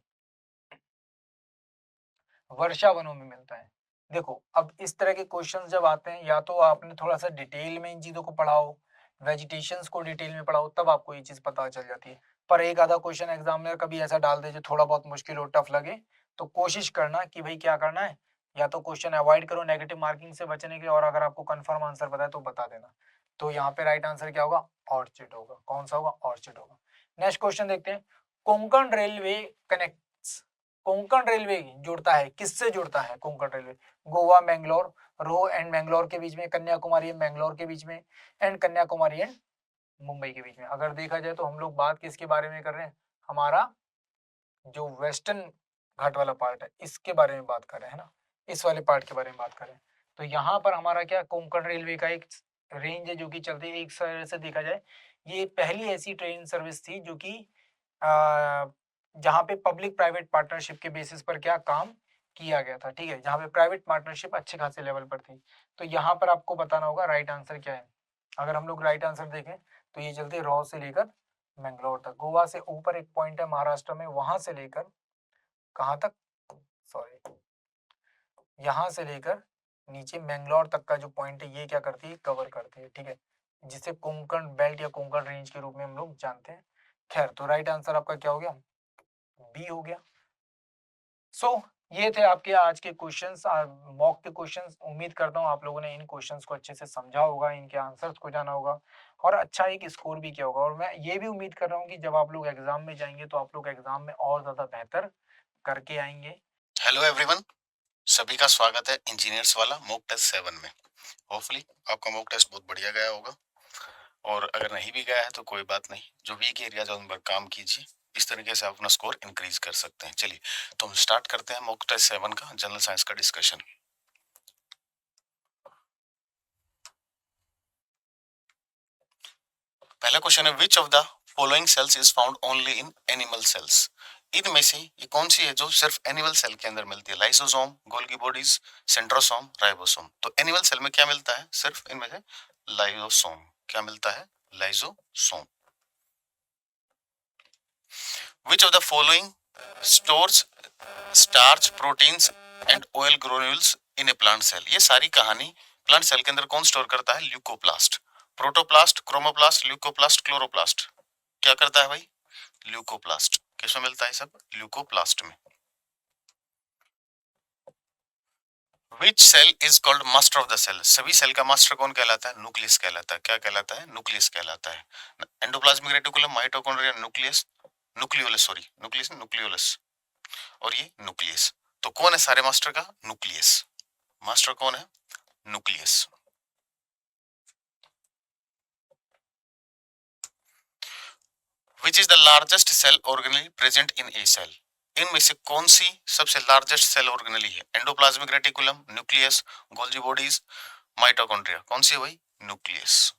वर्षा वनों में मिलता है। देखो अब इस तरह के क्वेश्चंस जब आते हैं, या तो आपने थोड़ा सा डिटेल में इन चीजों को पढ़ाओ, वेजिटेशंस को डिटेल में पढ़ाओ, तब आपको ये चीज पता चल जाती है। पर एक आधा क्वेश्चन एग्जामिनर कभी ऐसा डाल दे जो थोड़ा बहुत मुश्किल और टफ लगे, तो कोशिश करना कि भाई क्या करना है, या तो क्वेश्चन अवॉइड करो नेगेटिव मार्किंग से बचने के, और अगर आपको कंफर्म आंसर पता है तो बता देना। तो यहाँ पे राइट आंसर क्या होगा? ऑर्चिड होगा। कौन सा होगा? ऑर्चिड होगा। नेक्स्ट क्वेश्चन देखते हैं, Konkan railway connect, Konkan railway जुड़ता है, किससे जुड़ता है कोंकण रेलवे? गोवा, मैंगलोर, रोह एंड मैंगलोर के बीच में, कन्याकुमारी एंड मैंगलोर के बीच में, एंड कन्याकुमारी एंड मुंबई के बीच में। अगर देखा जाए तो हम लोग बात किसके बारे में कर रहे हैं? हमारा जो वेस्टर्न घाट वाला पार्ट है इसके बारे में बात कर रहे हैं ना, इस वाले पार्ट के बारे में बात कर रहे हैं। तो यहाँ पर हमारा क्या, कोंकण रेलवे का एक रेंज है जो कि चलती है। एक तरह से देखा जाए ये पहली ऐसी ट्रेन सर्विस थी जो कि जहाँ पे पब्लिक प्राइवेट पार्टनरशिप के बेसिस पर क्या काम किया गया था, ठीक है, जहाँ पे प्राइवेट पार्टनरशिप अच्छे खासे लेवल पर थी। तो यहाँ पर आपको बताना होगा राइट आंसर क्या है। अगर हम लोग राइट आंसर देखें तो ये चलते रॉ से लेकर मैंगलोर तक, गोवा से ऊपर एक पॉइंट है महाराष्ट्र में, वहां से लेकर कहाँ तक, सॉरी, यहाँ से लेकर नीचे मैंगलोर तक का जो पॉइंट है ये क्या करती है? कवर करती है, ठीक है, जिसे कोंकण बेल्ट या कोंकण रेंज के रूप में हम लोग जानते हैं। खैर, तो राइट आंसर आपका क्या हो गया? बी हो गया। सो ये थे आपके आज के क्वेश्चंस, मॉक के क्वेश्चंस। उम्मीद करता हूँ आप लोगों ने इन क्वेश्चंस को अच्छे से समझा होगा, इनके आंसर्स को जाना होगा और अच्छा एक स्कोर भी किया होगा। और मैं ये भी उम्मीद कर रहा हूँ कि जब आप लोग एग्जाम में जाएंगे तो आप लोग एग्जाम में और ज्यादा बेहतर करके आएंगे। हेलो एवरीवन, सभी का स्वागत है इंजीनियर्स वाला मॉक टेस्ट 7 में। होपफुली आपका मॉक टेस्ट बहुत बढ़िया गया होगा, और अगर नहीं भी गया है तो कोई बात नहीं, जो वीक एरिया है उन पर काम कीजिए, इस तरीके से आप अपना स्कोर इंक्रीज कर सकते हैं। चलिए तो हम स्टार्ट करते हैं मॉक टेस्ट 7 का जनरल साइंस का डिस्कशन। पहला क्वेश्चन है विच of the following sales is found only in animal cells. इनमें से ये कौन सी है जो सिर्फ एनिमल सेल के अंदर मिलती है? Lysosome, Golgi bodies, centrosome, ribosome. तो एनिमल सेल में क्या मिलता है? सिर्फ इनमें से लाइसोसोम। क्या मिलता है? Lysosome. Which of the following stores starch, proteins and oil granules in a plant cell. ये सारी कहानी प्लांट सेल के अंदर कौन स्टोर करता है? Leucoplast. Protoplast, chromoplast, leucoplast, chloroplast. क्या करता है भाई? ल्यूकोप्लास्ट। किसमें मिलता है सब? ल्यूकोप्लास्ट में। Which cell is called master of the cell. सभी सेल का मास्टर कौन कहलाता है? न्यूक्लियस कहलाता है। क्या कहलाता है? न्यूक्लियस कहलाता है। Endoplasmic reticulum, mitochondria, nucleus, nucleolus, sorry nucleus, nucleolus और ये न्यूक्लियस। तो कौन है सारे मास्टर का? न्यूक्लियस। मास्टर कौन है? Nucleus. Which is the largest cell organelle present in a cell? इनमें से कौन सी सबसे लार्जेस्ट सेल ऑर्गेनली है? Endoplasmic reticulum, nucleus, Golgi bodies, mitochondria. कौन सी है भाई? Nucleus.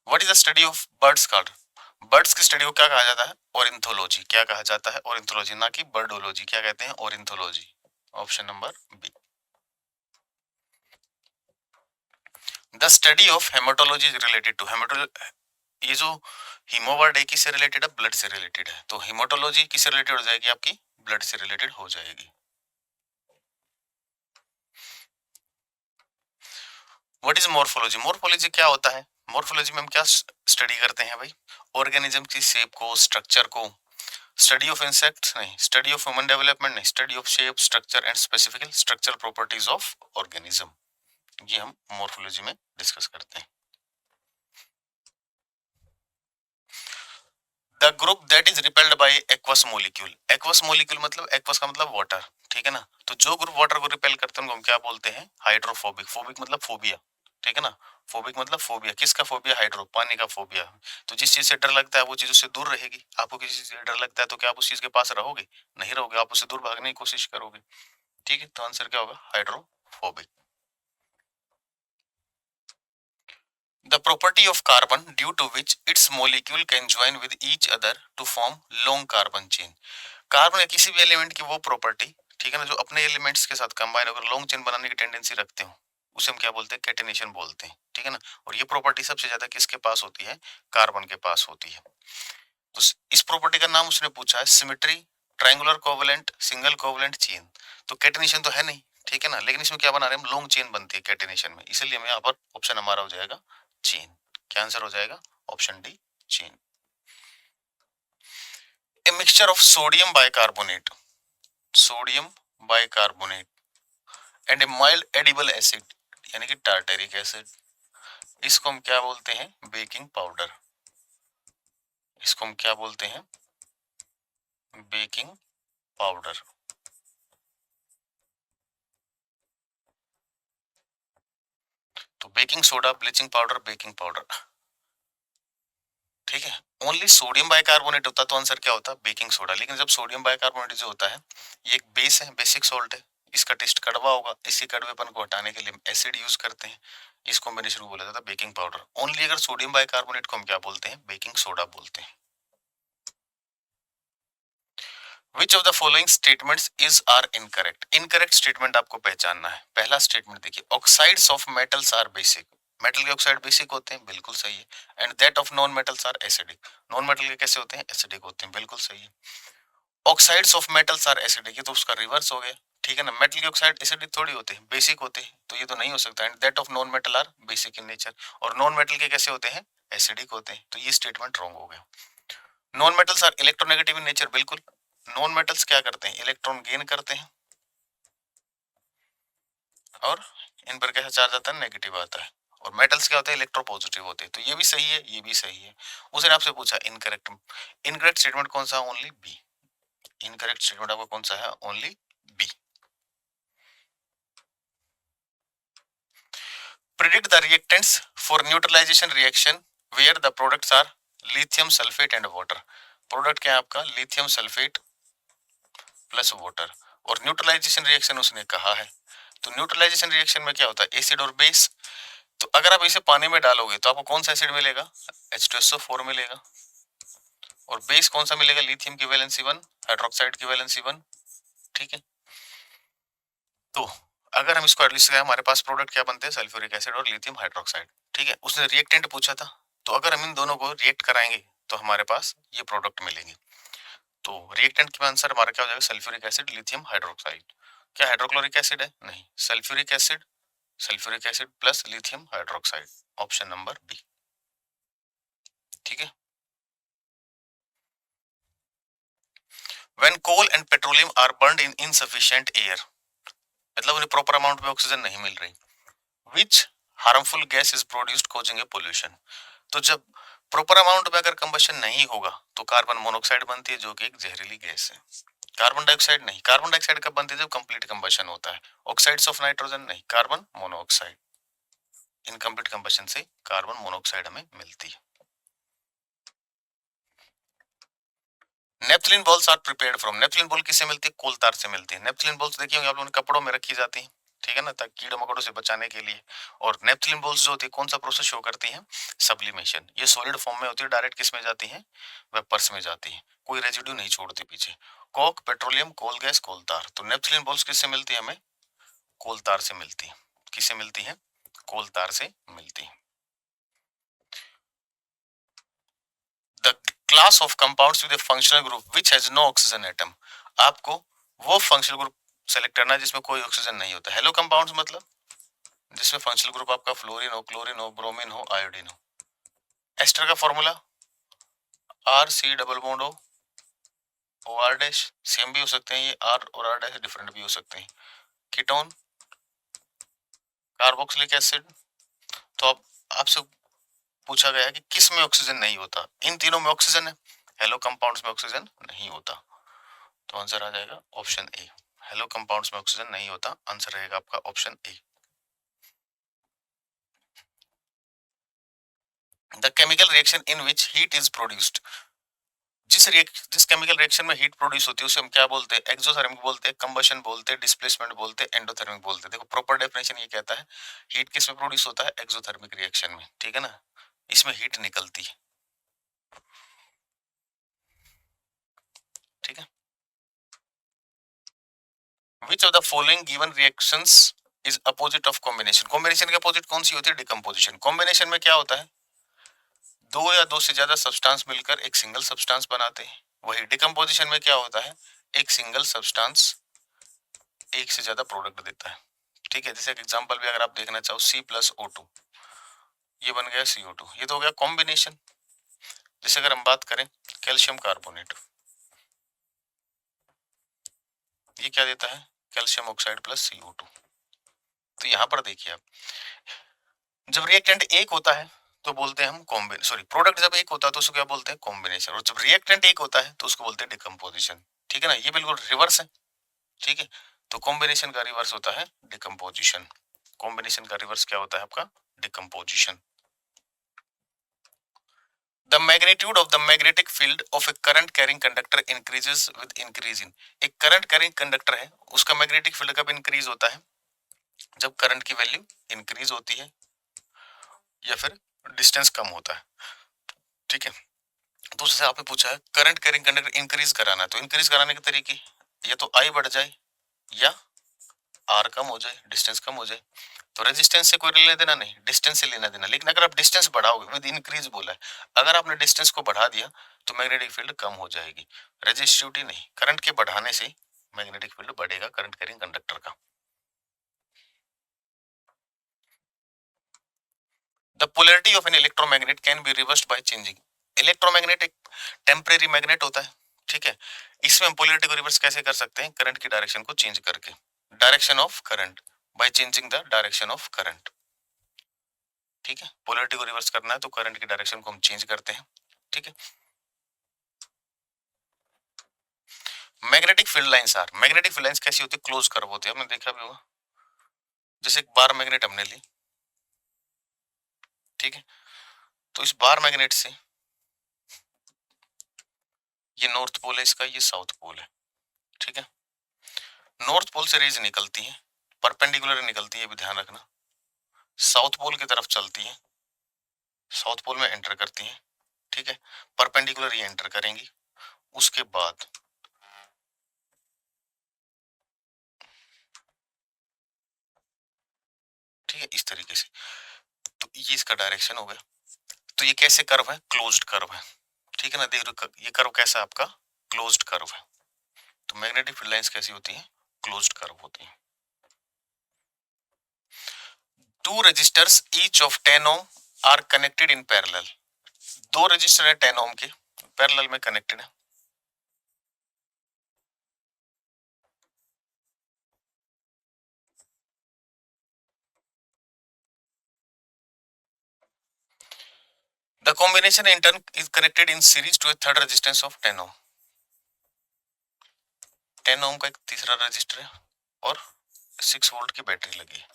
What is the study of birds called? Birds की स्टडी को क्या कहा जाता है? ऑर्निथोलॉजी। क्या कहा जाता है? ऑर्निथोलॉजी, ना कि बर्डोलॉजी। क्या कहते हैं? Ornithology. Option number B. The study of hematology is related to ये जो हीमोवर्ड है किससे रिलेटेड है? ब्लड से रिलेटेड है। तो हीमोटोलॉजी किससे रिलेटेड हो जाएगी? आपकी ब्लड से रिलेटेड हो जाएगी। What is morphology? मोर्फोलॉजी क्या होता है? मोर्फोलॉजी में हम क्या स्टडी करते हैं भाई? ऑर्गेनिज्म की शेप को, स्ट्रक्चर को। स्टडी ऑफ इंसेक्ट्स नहीं, स्टडी ऑफ ह्यूमन डेवलपमेंट नहीं, study of shape, structure and specific structural properties of organism, ये हम मोर्फोलॉजी में डिस्कस करते हैं। The group that is repelled by aqueous molecule. Aqueous molecule मतलब एक्वस का मतलब वाटर, ठीक है ना। तो जो ग्रुप वाटर को रिपेल करते हैं उनको हम क्या बोलते हैं? हाइड्रोफोबिक। फोबिक मतलब फोबिया, ठीक है ना। फोबिक मतलब फोबिया। किसका फोबिया? हाइड्रो, पानी का फोबिया। तो जिस चीज से डर लगता है वो चीज उससे दूर रहेगी। आपको किसी चीज से डर लगता है तो क्या आप उस चीज के पास रहोगे? नहीं रहोगे, आप उससे दूर भागने की कोशिश करोगे, ठीक है। तो आंसर क्या होगा? Hydrophobic. The property of carbon due to which its molecule can join with each other to form long carbon chain। Carbon या किसी भी एलिमेंट की वो प्रॉपर्टी, ठीक है ना, जो अपने एलिमेंट्स के साथ कंबाइन होकर लॉन्ग चेन बनाने की टेंडेंसी रखते हो, उसे हम क्या बोलते हैं? कैटेनेशन बोलते हैं, ठीक है ना। और ये प्रॉपर्टी सबसे ज्यादा किसके पास होती है? कार्बन के पास होती है। तो इस प्रॉपर्टी का नाम उसने पूछा है symmetry, triangular covalent, single covalent chain. तो कैटेनेशन तो है नहीं, ठीक है ना, लेकिन इसमें क्या बना रहे हैं हम? लॉन्ग चेन बनती है कैटेनेशन में, इसलिए हम यहाँ पर ऑप्शन हमारा हो जाएगा चेन। क्या आंसर हो जाएगा? Option D, chain. A mixture of sodium bicarbonate, sodium bicarbonate and a mild edible acid यानी कि टार्टेरिक एसिड, इसको हम क्या बोलते हैं? Baking powder. इसको हम क्या बोलते हैं? Baking powder. तो baking soda, bleaching powder, baking powder, ठीक है। ओनली सोडियम बाइकार्बोनेट होता तो आंसर क्या होता? Baking soda. लेकिन जब सोडियम बाइकार्बोनेट जो होता है ये एक बेस है, बेसिक सॉल्ट है, इसका टेस्ट कड़वा होगा, इसी कड़वेपन को हटाने के लिए एसिड यूज करते हैं। इस कॉम्बिनेशन को बोला जाता है बेकिंग पाउडर। ओनली अगर सोडियम बाइकार्बोनेट को हम क्या बोलते हैं? बेकिंग सोडा बोलते हैं। Which of the following statements is are incorrect? Incorrect statement आपको पहचानना है। पहला स्टेटमेंट देखिए, oxides of metals are basic. Metal के ऑक्साइड बेसिक होते हैं, बिल्कुल सही है। And that of non metals are acidic. Non metal के कैसे होते हैं? एसिडिक होते हैं, बिल्कुल सही है। Oxides of metals are acidic, ये तो उसका रिवर्स हो गया, ठीक है ना। मेटल के ऑक्साइड एसिडिक थोड़ी होते हैं, बेसिक होते हैं, तो ये तो नहीं हो सकता। And that of non metal are basic in nature. और नॉन मेटल के कैसे होते हैं? एसिडिक होते हैं, तो ये स्टेटमेंट रॉन्ग हो गया। Non metals are electronegative in nature, बिल्कुल। नॉन मेटल्स क्या करते हैं? इलेक्ट्रॉन गेन करते हैं और इन पर कैसा चार्ज आता है? नेगेटिव आता है। और मेटल्स क्या होते हैं? इलेक्ट्रोपॉजिटिव होते हैं। तो ये भी सही है, ये भी सही है। उसने आपसे पूछा इनकरेक्ट। इनकरेक्ट स्टेटमेंट कौन सा? Only B. इनकरेक्ट स्टेटमेंट आपका कौन सा है? Only B. Predict the reactants for neutralization reaction where the products are lithium sulphate and water. Product क्या है आपका? Lithium sulphate plus water. और न्यूट्रलाइजेशन रिएक्शन उसने कहा है। तो न्यूट्रलाइजेशन रिएक्शन में क्या होता है? एसिड और बेस। तो अगर आप इसे पानी में डालोगे तो आपको कौन सा एसिड मिलेगा, H2SO4 मिलेगा। और बेस कौन सा मिलेगा, लिथियम की वैलेंसी 1, हाइड्रोक्साइड की वैलेंसी 1। ठीक है, तो अगर हम इसको एटलीस्ट करें, हमारे पास प्रोडक्ट क्या बनते हैं, सल्फ्यूरिक एसिड और लिथियम हाइड्रोक्साइड। ठीक है, उसने रिएक्टेंट पूछा था, तो अगर हम इन दोनों को रिएक्ट कराएंगे तो हमारे पास ये प्रोडक्ट मिलेंगे। तो रिएक्टेंट का आंसर हमारा क्या हो जाएगा, सल्फ्यूरिक एसिड लिथियम हाइड्रोक्साइड। क्या हाइड्रोक्लोरिक एसिड है, नहीं, sulphuric acid plus lithium hydroxide, option number B. ठीक है, when coal and petroleum are burned in insufficient air, मतलब उन्हें प्रॉपर अमाउंट में ऑक्सीजन नहीं मिल रही, which harmful gas is produced causing a pollution. तो जब प्रॉपर अमाउंट में अगर कंबशन नहीं होगा तो कार्बन मोनोऑक्साइड बनती है, जो कि एक जहरीली गैस है। कार्बन डाइऑक्साइड नहीं, कार्बन डाइऑक्साइड कब बनती है, जब कंप्लीट कंबशन होता है। ऑक्साइड्स ऑफ नाइट्रोजन नहीं, कार्बन मोनोऑक्साइड। इनकम्प्लीट कंबशन से कार्बन मोनोऑक्साइड हमें मिलती है। Naphthalene balls are prepared from, naphthalene ball किससे मिलती है, कोल तार से मिलती है। नेपथलीन बॉल्स देखिए होंगे आप लोगों ने, कपड़ों में रखी जाती है, ठीक है ना, ताकि कीड़े मकोड़ों से बचाने के लिए। और नेपथलीन बॉल्स जो होती है कौन सा प्रोसेस शो करती है, सब्लिमेशन। ये सॉलिड फॉर्म में होती है, डायरेक्ट किस में जाती है, वेपर्स में जाती है, कोई रेजिड्यू नहीं छोड़ती पीछे। कोक, पेट्रोलियम, कोल गैस, कोल तार। तो नेपथलीन बॉल्स किससे मिलती है, हमें कोल तार से मिलती है। किससे मिलती है, कोल तार से मिलती है। The class of compounds with a functional group which has no oxygen atom, आपको वो फंक्शनल ग्रुप सेलेक्ट करना है जिसमें कोई ऑक्सीजन नहीं होता। हेलो कंपाउंड्स मतलब जिसमें फंक्शनल ग्रुप आपका फ्लोरीन हो, क्लोरीन हो, ब्रोमीन हो, आयोडीन हो। एस्टर का formula RC double bond O R dash, same भी हो सकते हैं ये R और R डैश, डिफरेंट भी हो सकते हैं। Ketone, carboxylic acid. तो अब आपसे पूछा गया है कि किस में ऑक्सीजन नहीं होता, इन तीनों में ऑक्सीजन है, हेलो कंपाउंड्स में ऑक्सीजन नहीं होता। तो आंसर आ जाएगा ऑप्शन ए, हेलो कंपाउंड्स में ऑक्सीजन नहीं होता, आंसर रहेगा आपका option A. The chemical reaction in which heat is produced, जिस केमिकल रिएक्शन में हीट प्रोड्यूस होती है उसे हम क्या बोलते हैं, एक्सोथर्मिक बोलते हैं, कंबशन बोलते हैं, डिस्प्लेसमेंट बोलते हैं, एंडोथर्मिक बोलते हैं। देखो प्रॉपर डेफिनेशन ये कहता है हीट किस में प्रोड्यूस होता है, एक्सोथर्मिक रिएक्शन में, ठीक है ना, इसमें हीट निकलती है। ठीक है, Which of the following given reactions is opposite of combination? Combination के अपोजिट कौन सी होती है, डिकम्पोजिशन। कॉम्बिनेशन में क्या होता है, दो या दो से ज्यादा सब्सटेंस मिलकर एक सिंगल सब्सटेंस बनाते हैं। वही डिकम्पोजिशन में क्या होता है, एक सिंगल सब्सटेंस एक से ज्यादा प्रोडक्ट देता है। ठीक है, जैसे एक एग्जांपल भी अगर आप देखना चाहो, C+O2 ये बन गया CO2, ये तो हो गया कॉम्बिनेशन। जैसे अगर हम बात करें कैल्शियम कार्बोनेट, ये क्या देता है, कैल्शियम ऑक्साइड प्लस CO2। तो यहां पर देखिए आप, जब रिएक्टेंट एक होता है तो बोलते हैं हम कॉम्बिनेशन, सॉरी प्रोडक्ट जब एक होता है तो उसको क्या बोलते हैं, कॉम्बिनेशन। और जब रिएक्टेंट एक होता है तो उसको बोलते हैं डिकम्पोजिशन। ठीक है ना, ये बिल्कुल रिवर्स है। ठीक है, तो कॉम्बिनेशन का रिवर्स होता है डिकम्पोजिशन। कॉम्बिनेशन का रिवर्स क्या होता है आपका, decomposition. The magnitude of the magnetic field of a current carrying conductor increases with increase in, एक करंट कैरिंग कंडक्टर है, उसका मैग्नेटिक फील्ड कब इंक्रीज होता है, जब करंट की वैल्यू इंक्रीज होती है या फिर डिस्टेंस कम होता है। ठीक है, तो उससे आपने पूछा है करंट कैरिंग कंडक्टर इंक्रीज कराना है, तो इंक्रीज कराने के तरीके या तो I बढ़ जाए या R कम हो जाए, डिस्टेंस कम हो जाए। तो रेजिस्टेंस से कोई लेना देना नहीं, डिस्टेंस से लेना देना। लेकिन अगर आप डिस्टेंस बढ़ाओगे, विद इंक्रीज बोला है, अगर आपने डिस्टेंस को बढ़ा दिया तो मैग्नेटिक फील्ड कम हो जाएगी, रेजिस्टिविटी नहीं। करंट के बढ़ाने से मैग्नेटिक फील्ड बढ़ेगा करंट कैरिंग कंडक्टर का। The polarity of an electromagnet can be reversed by changing, electromagnet एक टेम्परेरी मैग्नेट होता है। ठीक है, इसमें हम पोलैरिटी को रिवर्स कैसे कर सकते हैं, करंट की डायरेक्शन को चेंज करके, direction of current by changing the direction of current. ठीक है, पोलैरिटी को रिवर्स करना है तो करंट की डायरेक्शन को हम चेंज करते हैं। ठीक है, magnetic field lines are, magnetic field lines कैसी होती है, क्लोज कर्व होती है, आपने देखा भी होगा। जैसे एक बार मैग्नेट हमने ली, ठीक है, तो इस बार मैग्नेट से ये नॉर्थ पोल है इसका, ये साउथ पोल है। ठीक है, नॉर्थ पोल से रेज निकलती है, परपेंडिकुलर निकलती है, भी ध्यान रखना। साउथ पोल की तरफ चलती है, साउथ पोल में एंटर करती है, ठीक है, परपेंडिकुलर ये एंटर करेंगी, उसके बाद ठीक है इस तरीके से, तो ये इसका डायरेक्शन हो गया। तो ये कैसे कर्व है? क्लोज्ड कर्व है, ठीक है ना। देख रहे हो ये कर्व कैसा है आपका? क्लोज्ड कर्व है। तो मैग्नेटिक फील्ड लाइंस कैसी होती है? क्लोज्ड कर्व होती है। Two resistors each of 10 ohm are connected in parallel. दो रजिस्टर है 10 ओम के, पैरेलल में कनेक्टेड है। The combination in turn is connected in series to a third resistance of 10 ohm. 10 ओम का एक तीसरा रजिस्टर है और 6 वोल्ट की बैटरी लगी है।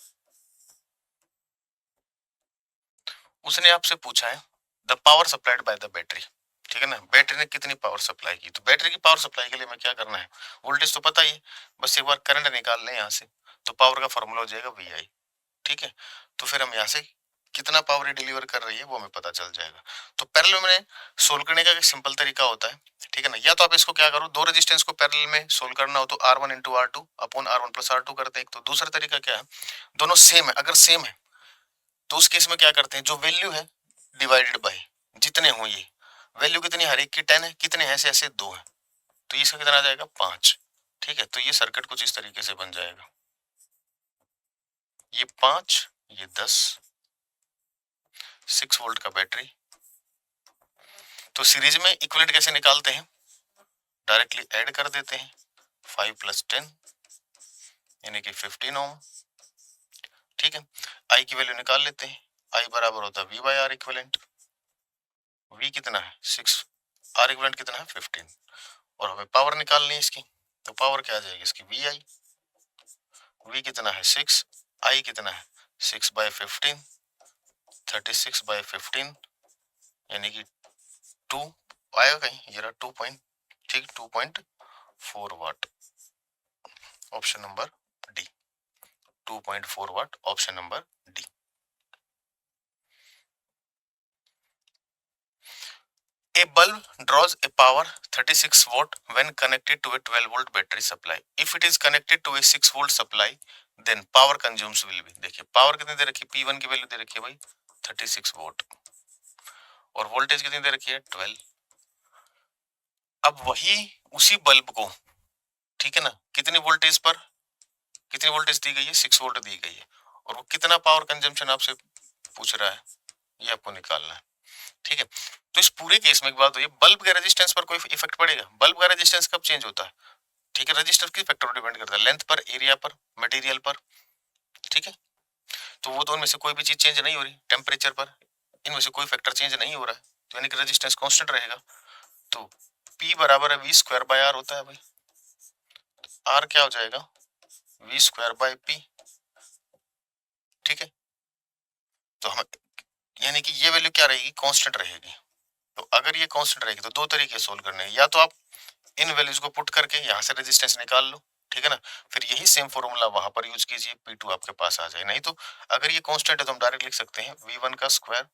उसने आपसे पूछा है the power supplied by the battery, ठीक है ना। बैटरी ने कितनी पावर सप्लाई की? तो बैटरी की पावर सप्लाई के लिए हमें क्या करना है? वोल्टेज तो पता ही है, बस एक बार करंट निकाल लें यहाँ से, तो पावर का फॉर्मूला हो जाएगा VI, ठीक है। तो फिर हम यहाँ से कितना पावर डिलीवर कर रही है वो हमें पता चल जाएगा। तो पैरेलल में सोल्व करने का एक सिंपल तरीका होता है, ठीक है ना। या तो आप इसको क्या करो, दो रेजिस्टेंस को पैरेलल में सोल्व करना हो तो R1 into R2 upon R1 plus R2 करते हैं। तो दूसरा तरीका क्या है, दोनों सेम है, अगर सेम है तो उस केस में क्या करते हैं, जो वैल्यू है डिवाइडेड बाय जितने हो, ये वैल्यू कितनी हर एक की 10 है, कितने हैं ऐसे 2 है, तो इसका कितना आ जाएगा 5, ठीक है। तो ये सर्किट कुछ इस तरीके से बन जाएगा, ये 5, ये 10, 6 वोल्ट का बैटरी। तो सीरीज में इक्विवेलेंट कैसे निकालते हैं? डायरेक्टली ऐड कर देते हैं, 5 प्लस 10 यानी कि 15 ओम, ठीक है। आई की वैल्यू निकाल लेते हैं, आई बराबर होता है V by R equivalent. V कितना है 6, आर इक्विवेलेंट कितना है 15, और हमें पावर निकालनी है इसकी, तो पावर क्या आ जाएगी इसकी VI। V कितना है 6, आई कितना है 6 बाई 15, 36 बाई 15 यानी कि 2 आएगा कहीं, ये रहा 2 पॉइंट, ठीक 2.4 watt, option number D, 2.4 watt, option number D. A bulb draws a power 36 watt when connected to a 12 volt battery supply. If it is connected to a 6 volt supply, then power consumes will be, देखिए power कितनी दे रखी है, P1 की value दे रखी है भाई 36 volt, और voltage कितनी दे रखी है 12। अब वही उसी बल्ब को, ठीक है ना, कितनी वोल्टेज पर, कितनी वोल्टेज दी गई है 6 वोल्ट दी गई है, और वो कितना पावर कंजम्पशन आपसे पूछ रहा है, ये आपको निकालना है, ठीक है। तो इस पूरे केस में एक बात है, बल्ब के रेजिस्टेंस पर कोई इफेक्ट पड़ेगा? बल्ब का रेजिस्टेंस कब चेंज होता है, ठीक है, रजिस्टर किस फैक्टर पर डिपेंड करता है, लेंथ पर, एरिया पर, मटेरियल पर, ठीक है। तो वो तो उनमें से कोई भी चीज चेंज नहीं हो रही, टेम्परेचर पर, इनमें से कोई फैक्टर चेंज नहीं हो रहा है, तो यानी कि रेजिस्टेंस कांस्टेंट रहेगा। तो P बराबर है V स्क्वायर बाय R होता है भाई, R क्या हो जाएगा V स्क्वायर बाय P, ठीक है। तो हम यानी कि ये वैल्यू क्या रहेगी, कांस्टेंट रहेगी। तो अगर ये कांस्टेंट रहेगी तो दो तरीके सोल्व करने हैं, या तो आप इन वैल्यूज को पुट करके यहाँ से रेजिस्टेंस निकाल लो, ठीक है ना, फिर यही सेम फॉर्मूला वहां पर यूज कीजिए, P2 आपके पास आ जाए। नहीं तो अगर ये कांस्टेंट है तो हम डायरेक्ट लिख सकते हैं V1 का स्क्वायर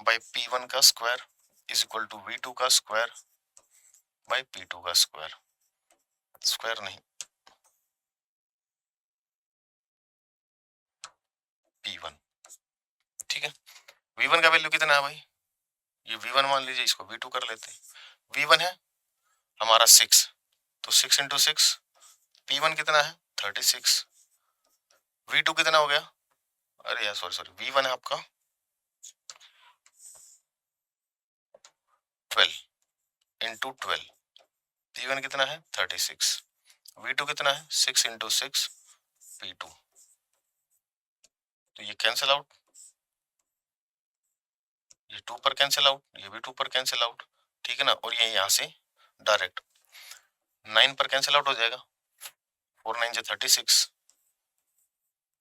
बाय P1 का square is equal to V2 का स्क्वायर बाय P2 का स्क्वायर, स्क्वायर नहीं P1, ठीक है। V1 का वैल्यू कितना है भाई, ये V1 मान लीजिए, इसको V2 कर लेते हैं। V1 है हमारा 6, तो 6 इंटू 6, P1 कितना है 36, V2 कितना हो गया, अरे यार सॉरी V1 है आपका 12 इंटू 12, P1 कितना है 36, V2 कितना है 6 इंटू 6 P2, तो ये कैंसिल आउट, ये 2 पर कैंसिल आउट, ये भी 2 पर कैंसिल आउट, ठीक है ना। और ये यहाँ से डायरेक्ट 9 पर कैंसिल आउट हो जाएगा, 4 9 36,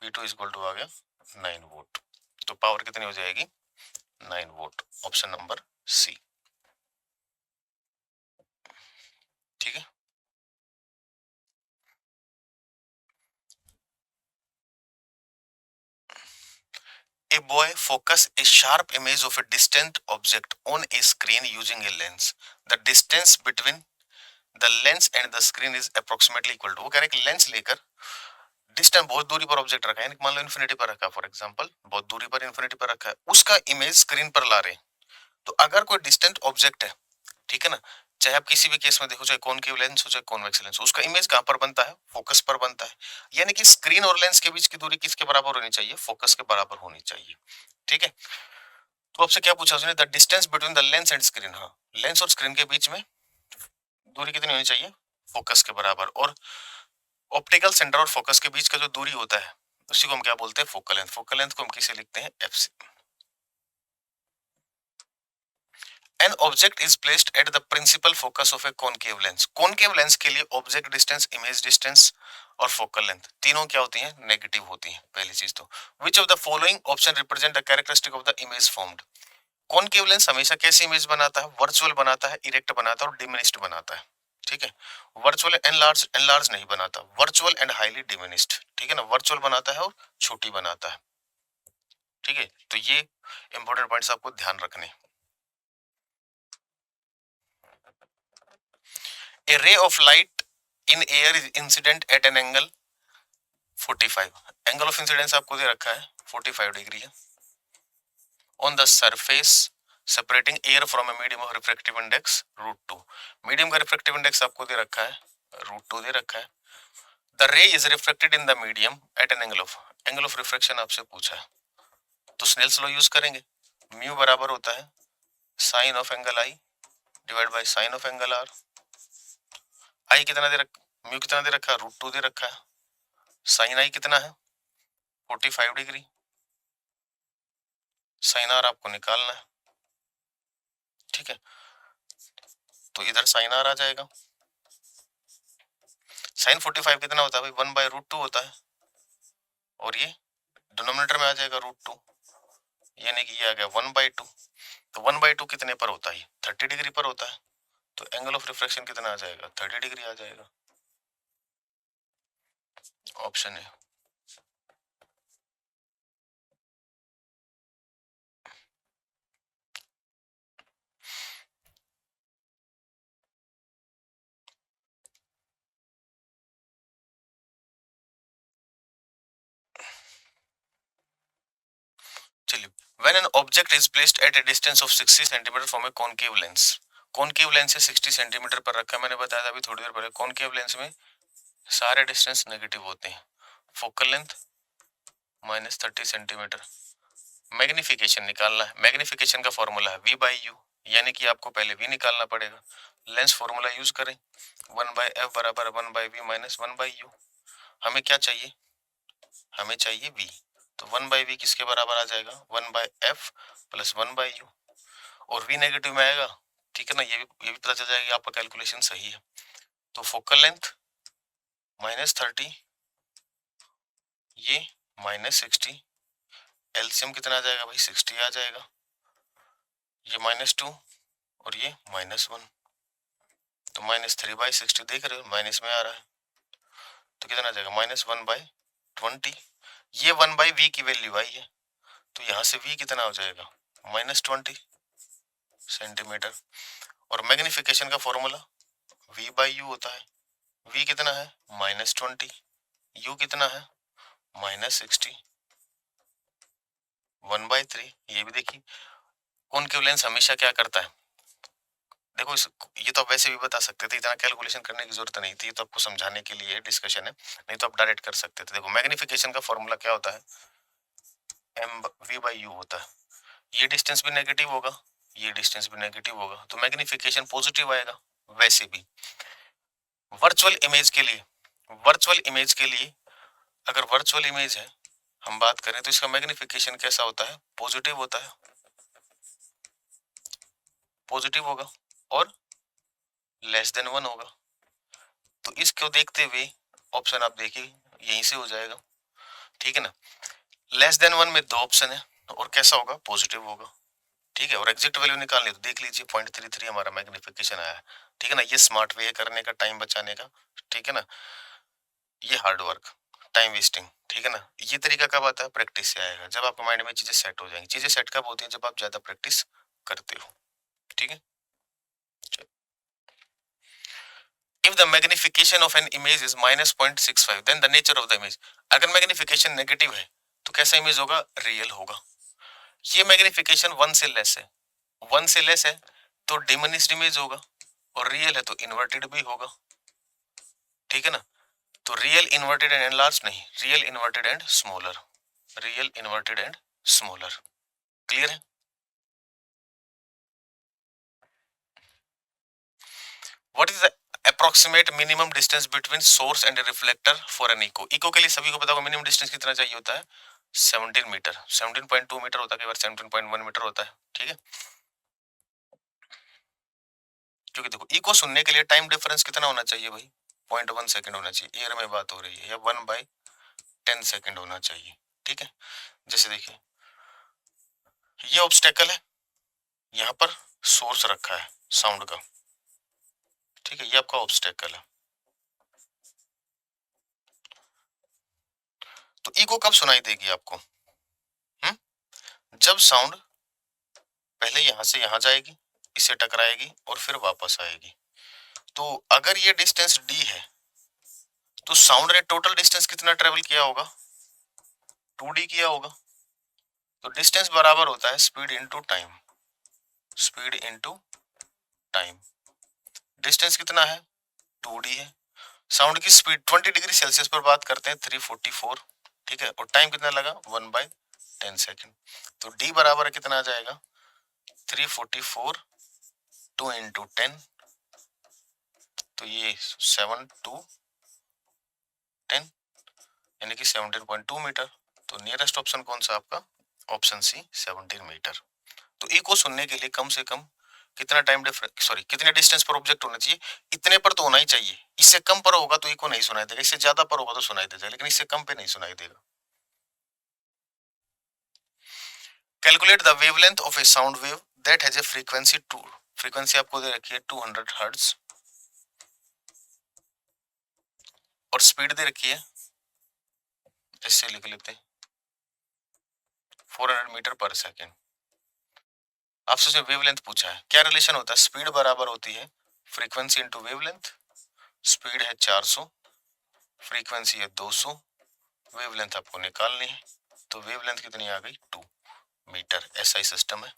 P2 इक्वल टू आ गया 9 वोल्ट। तो पावर कितनी हो जाएगी 9 वोल्ट, ऑप्शन नंबर सी, ठीक है। boy focus a sharp image of a distant object on a screen using a lens. The distance between the lens and the screen is approximately equal to, वो कह रहे हैं कि lens लेकर distance बहुत दूरी पर ऑब्जेक्ट रखा है, मान लो इन्फिनिटी पर रखा है फॉर एग्जांपल, बहुत दूरी पर इन्फिनिटी पर रखा है, उसका इमेज स्क्रीन पर ला रहे हैं। तो अगर कोई डिस्टेंट ऑब्जेक्ट है, ठीक है ना, चाहे आप किसी भी केस में देखो, चाहे कॉनकेव लेंस हो चाहे कॉन्वेक्स लेंस हो, उसका इमेज कहां पर बनता है? फोकस पर बनता है। यानी कि स्क्रीन और लेंस के बीच की दूरी किसके बराबर होनी चाहिए? फोकस के बराबर होनी चाहिए। ठीक है, तो आपसे क्या पूछा उसने? The distance between the lens and screen. हाँ, लेंस और स्क्रीन के बीच में दूरी कितनी होनी चाहिए? फोकस के बराबर। और ऑप्टिकल सेंटर और फोकस के बीच का जो दूरी होता है उसी को हम क्या बोलते हैं? Focal length. फोकल लेंथ को हम किसे लिखते हैं? एफ से। An object is placed at the principal focus of a concave lens. Concave lens के लिए ऑब्जेक्ट डिस्टेंस, इमेज डिस्टेंस और फोकल लेंथ तीनों क्या होती हैं? नेगेटिव होती हैं। पहली चीज तो which of the following option represent the characteristic of the image formed? Concave lens हमेशा कैसी इमेज बनाता है? वर्चुअल बनाता है, इरेक्ट बनाता है और डिमिनिश्ड बनाता है। ठीक है, वर्चुअल एनलार्ज नहीं बनाता, वर्चुअल एंड हाईली डिमिनिश्ड। ठीक है ना, वर्चुअल बनाता है और छोटी बनाता है। ठीक है, तो ये इंपॉर्टेंट पॉइंट्स आपको ध्यान रखने। A ray of light in air is incident at an angle 45. Angle of incidence आपको दे रखा है 45 डिग्री है। On the surface separating air from a medium of refractive index √2. Medium का रिफ्रैक्टिव इंडेक्स आपको दे रखा है √2 दे रखा है। The ray is refracted in the medium at an angle of refraction आपसे पूछा है, तो स्नेल्स लॉ यूज करेंगे। म्यू बराबर होता है sine of angle I divide by sine of angle R. I कितना दे रखा, म्यू कितना दे रखा है? √2 दे रखा है। साइन आई कितना है? 45 डिग्री। साइन आर आपको निकालना है। ठीक है, तो इधर साइन आर आ जाएगा। साइन 45 कितना होता है भाई? 1/√2 होता है, और ये डिनोमिनेटर में आ जाएगा √2, यानी कि ये आ गया 1/2। तो 1/2 कितने पर होता है? 30 डिग्री पर होता है। तो एंगल ऑफ रिफ्रैक्शन कितना आ जाएगा? 30 डिग्री आ जाएगा। ऑप्शन है। चलिए, when an object is placed at a distance of 60 centimetre from a concave lens, concave lens है 60 सेंटीमीटर पर रखा है। मैंने बताया था अभी थोड़ी देर पहले, कॉनकेव लेंस में सारे डिस्टेंस नेगेटिव होते हैं। Focal length -30 centimetre. मैग्निफिकेशन निकालना है, मैग्निफिकेशन का फॉर्मूला है V/U, यानी कि आपको पहले V निकालना पड़ेगा। लेंस फॉर्मूला यूज करें, 1/f बराबर 1/v माइनस 1/u। हमें क्या चाहिए? हमें चाहिए V, तो 1/v किसके बराबर आ जाएगा? 1/f प्लस 1/u, और V नेगेटिव में आएगा। ठीक है ना, ये भी पता चल जाएगा आपका कैलकुलेशन सही है। तो फोकल लेंथ -30, ये -60, एलसीएम कितना आ जाएगा भाई? 60 आ जाएगा। ये -2 और ये -1, तो -3/60 देख रहे हो, माइनस में आ रहा है, तो कितना आ जाएगा? -1/20। ये 1/v की वैल्यू आई है, तो यहां से v कितना हो जाएगा? -20 सेंटीमीटर। और मैग्निफिकेशन का फॉर्मूला V/U होता है। v कितना है? -20, u कितना है? -60, 1/3। ये भी देखिए, कॉनकेव लेंस हमेशा क्या करता है? देखो ये तो आप वैसे भी बता सकते थे, इतना कैलकुलेशन करने की जरूरत नहीं थी, तो आपको समझाने के लिए डिस्कशन है, नहीं तो आप डायरेक्ट कर सकते थे। देखो मैग्निफिकेशन का फॉर्मूला क्या होता है? V/U होता है। ये डिस्टेंस भी नेगेटिव होगा, ये डिस्टेंस भी नेगेटिव होगा, तो मैग्निफिकेशन पॉजिटिव आएगा। वैसे भी वर्चुअल इमेज के लिए, वर्चुअल इमेज के लिए अगर वर्चुअल इमेज है हम बात करें, तो इसका मैग्निफिकेशन कैसा होता है? पॉजिटिव होता है, पॉजिटिव होगा और <1 होगा। तो इसको देखते हुए ऑप्शन आप देखिए यहीं से हो जाएगा। ठीक है ना, <1 में 2 ऑप्शन है, और कैसा होगा? पॉजिटिव होगा। ठीक है, और एग्जैक्ट वैल्यू निकालनी तो देख लीजिए 0.33 हमारा मैग्निफिकेशन आया है। ठीक है ना, ये स्मार्ट वे है करने का, टाइम बचाने का। ठीक है ना, ये हार्ड वर्क। टाइम वेस्टिंग, ठीक है ना। ये तरीका कब आता है? प्रैक्टिस से आएगा, जब आपके माइंड में चीजें सेट हो जाएंगी। चीजें सेट कब होती है? जब आप ज्यादा प्रैक्टिस करते हो, ठीक है। If the magnification of an image is -0.65, then the nature of the image. अगर मैग्निफिकेशन नेगेटिव है तो कैसा इमेज होगा? रियल होगा। ये मैग्निफिकेशन 1 से लेस है, 1 से लेस है तो डिमिनिश्ड इमेज होगा, और रियल है तो इन्वर्टेड भी होगा, ठीक है ना। तो रियल इन्वर्टेड एंड एनलार्ज नहीं, real inverted and smaller, real inverted and smaller. Clear है? What is the approximate minimum distance between source and reflector for an echo? Echo के लिए सभी को पता होगा मिनिमम डिस्टेंस कितना चाहिए होता है? 17 मीटर, 17.2 मीटर होता है, कई बार 17.1 मीटर होता है, ठीक है। क्योंकि देखो इको सुनने के लिए टाइम डिफरेंस कितना होना चाहिए भाई? 0.1 सेकंड होना चाहिए, एयर में बात हो रही है, या 1/10 सेकंड होना चाहिए, ठीक है। जैसे देखिए ये ऑब्स्टेकल है, यहाँ पर सोर्स रखा है साउंड का, ठीक है, ये आपका ऑब्स्टेकल है। तो इको कब सुनाई देगी आपको? जब साउंड पहले यहां से यहां जाएगी, इसे टकराएगी और फिर वापस आएगी। तो अगर ये डिस्टेंस d है तो साउंड ने टोटल डिस्टेंस कितना ट्रेवल किया होगा? 2d किया होगा। तो डिस्टेंस बराबर होता है speed into time, speed into time. Distance कितना है? 2d है। साउंड की स्पीड 20 डिग्री सेल्सियस पर बात करते हैं 344, ठीक है, और टाइम कितना लगा? 1/10 सेकेंड। तो d बराबर कितना आ जाएगा? 344 2 इंटू 10, तो ये 7 2 10 यानी कि 17.2 मीटर। तो नियरेस्ट ऑप्शन कौन सा आपका? Option C 17 metre. तो इको सुनने के लिए कम से कम कितना टाइम डिफरेंस, सॉरी कितने डिस्टेंस पर ऑब्जेक्ट होना चाहिए? इतने पर तो होना ही चाहिए। इससे कम पर होगा तो इको नहीं सुनाई देगा, इससे ज्यादा पर होगा तो सुनाई देगा, लेकिन इससे कम पे नहीं सुनाई देगा। Calculate the wavelength of A sound wave that has a frequency 2, frequency आपको दे रखी है 200 हर्ट्ज और स्पीड दे रखी है, ऐसे लिख लेते हैं 400 मीटर पर सेकेंड। आपसे उसने वेवलेंथ पूछा है, क्या रिलेशन होता है? स्पीड बराबर होती है फ्रीक्वेंसी इंटू वेवलेंथ। स्पीड है 400, फ्रीक्वेंसी है 200, वेवलेंथ आपको निकालनी है, तो वेवलेंथ कितनी आ गई? 2 मीटर। ऐसा ही सिस्टम है।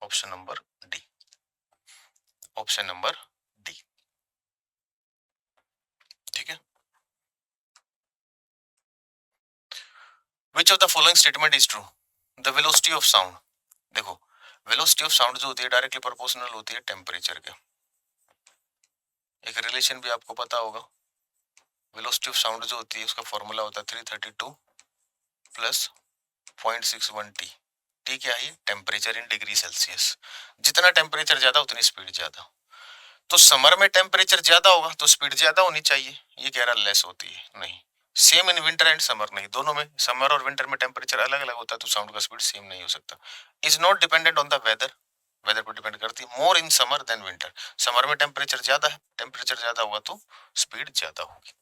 Option number D, option number D, ठीक है। विच of the following statement is true? The velocity of sound, देखो वेलोसिटी ऑफ साउंड जो होती है डायरेक्टली प्रोपोर्शनल होती है टेम्परेचर के। एक रिलेशन भी आपको पता होगा, वेलोसिटी ऑफ साउंड जो होती है उसका फॉर्मूला होता है 332 प्लस 0.61 टी। टी क्या है? Temperature in degree Celsius. जितना टेम्परेचर ज्यादा उतनी स्पीड ज्यादा। तो समर में टेम्परेचर ज्यादा होगा तो स्पीड ज्यादा होनी चाहिए, ये कह रहा लेस होती है, नहीं। Same in winter and summer, नहीं, दोनों में समर और विंटर में टेम्परेचर अलग अलग होता है, तो साउंड का स्पीड सेम नहीं हो सकता। Is not dependent on the weather, weather पर डिपेंड करती है। More in summer than winter, summer में टेम्परेचर ज्यादा है, टेम्परेचर ज्यादा होगा तो स्पीड ज्यादा होगी।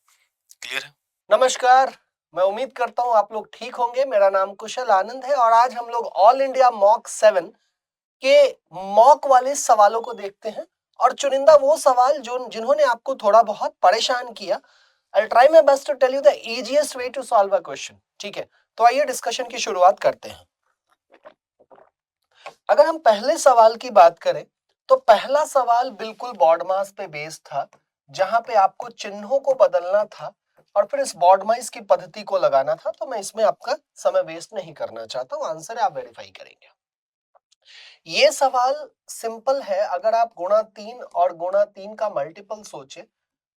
क्लियर है? नमस्कार, मैं उम्मीद करता हूं आप लोग ठीक होंगे। मेरा नाम कुशल आनंद है और आज हम लोग ऑल इंडिया मॉक 7 के मॉक वाले सवालों को देखते हैं और चुनिंदा वो सवाल जो जिन्होंने आपको थोड़ा बहुत परेशान किया। I'll try my best to tell you the easiest way to solve a question. ठीक है, तो आइए डिस्कशन की शुरुआत करते हैं। अगर हम पहले सवाल की बात करें तो पहला सवाल बिल्कुल बॉड मास पे बेस्ड था, जहां पे आपको चिन्हों को बदलना था और फिर इस बॉड मास की पद्धति को लगाना था। तो मैं इसमें आपका समय वेस्ट नहीं करना चाहता हूं, आंसर आप वेरीफाई करेंगे। ये सवाल सिंपल है। अगर आप गुणा 3 और गुणा 3 का मल्टीपल सोचे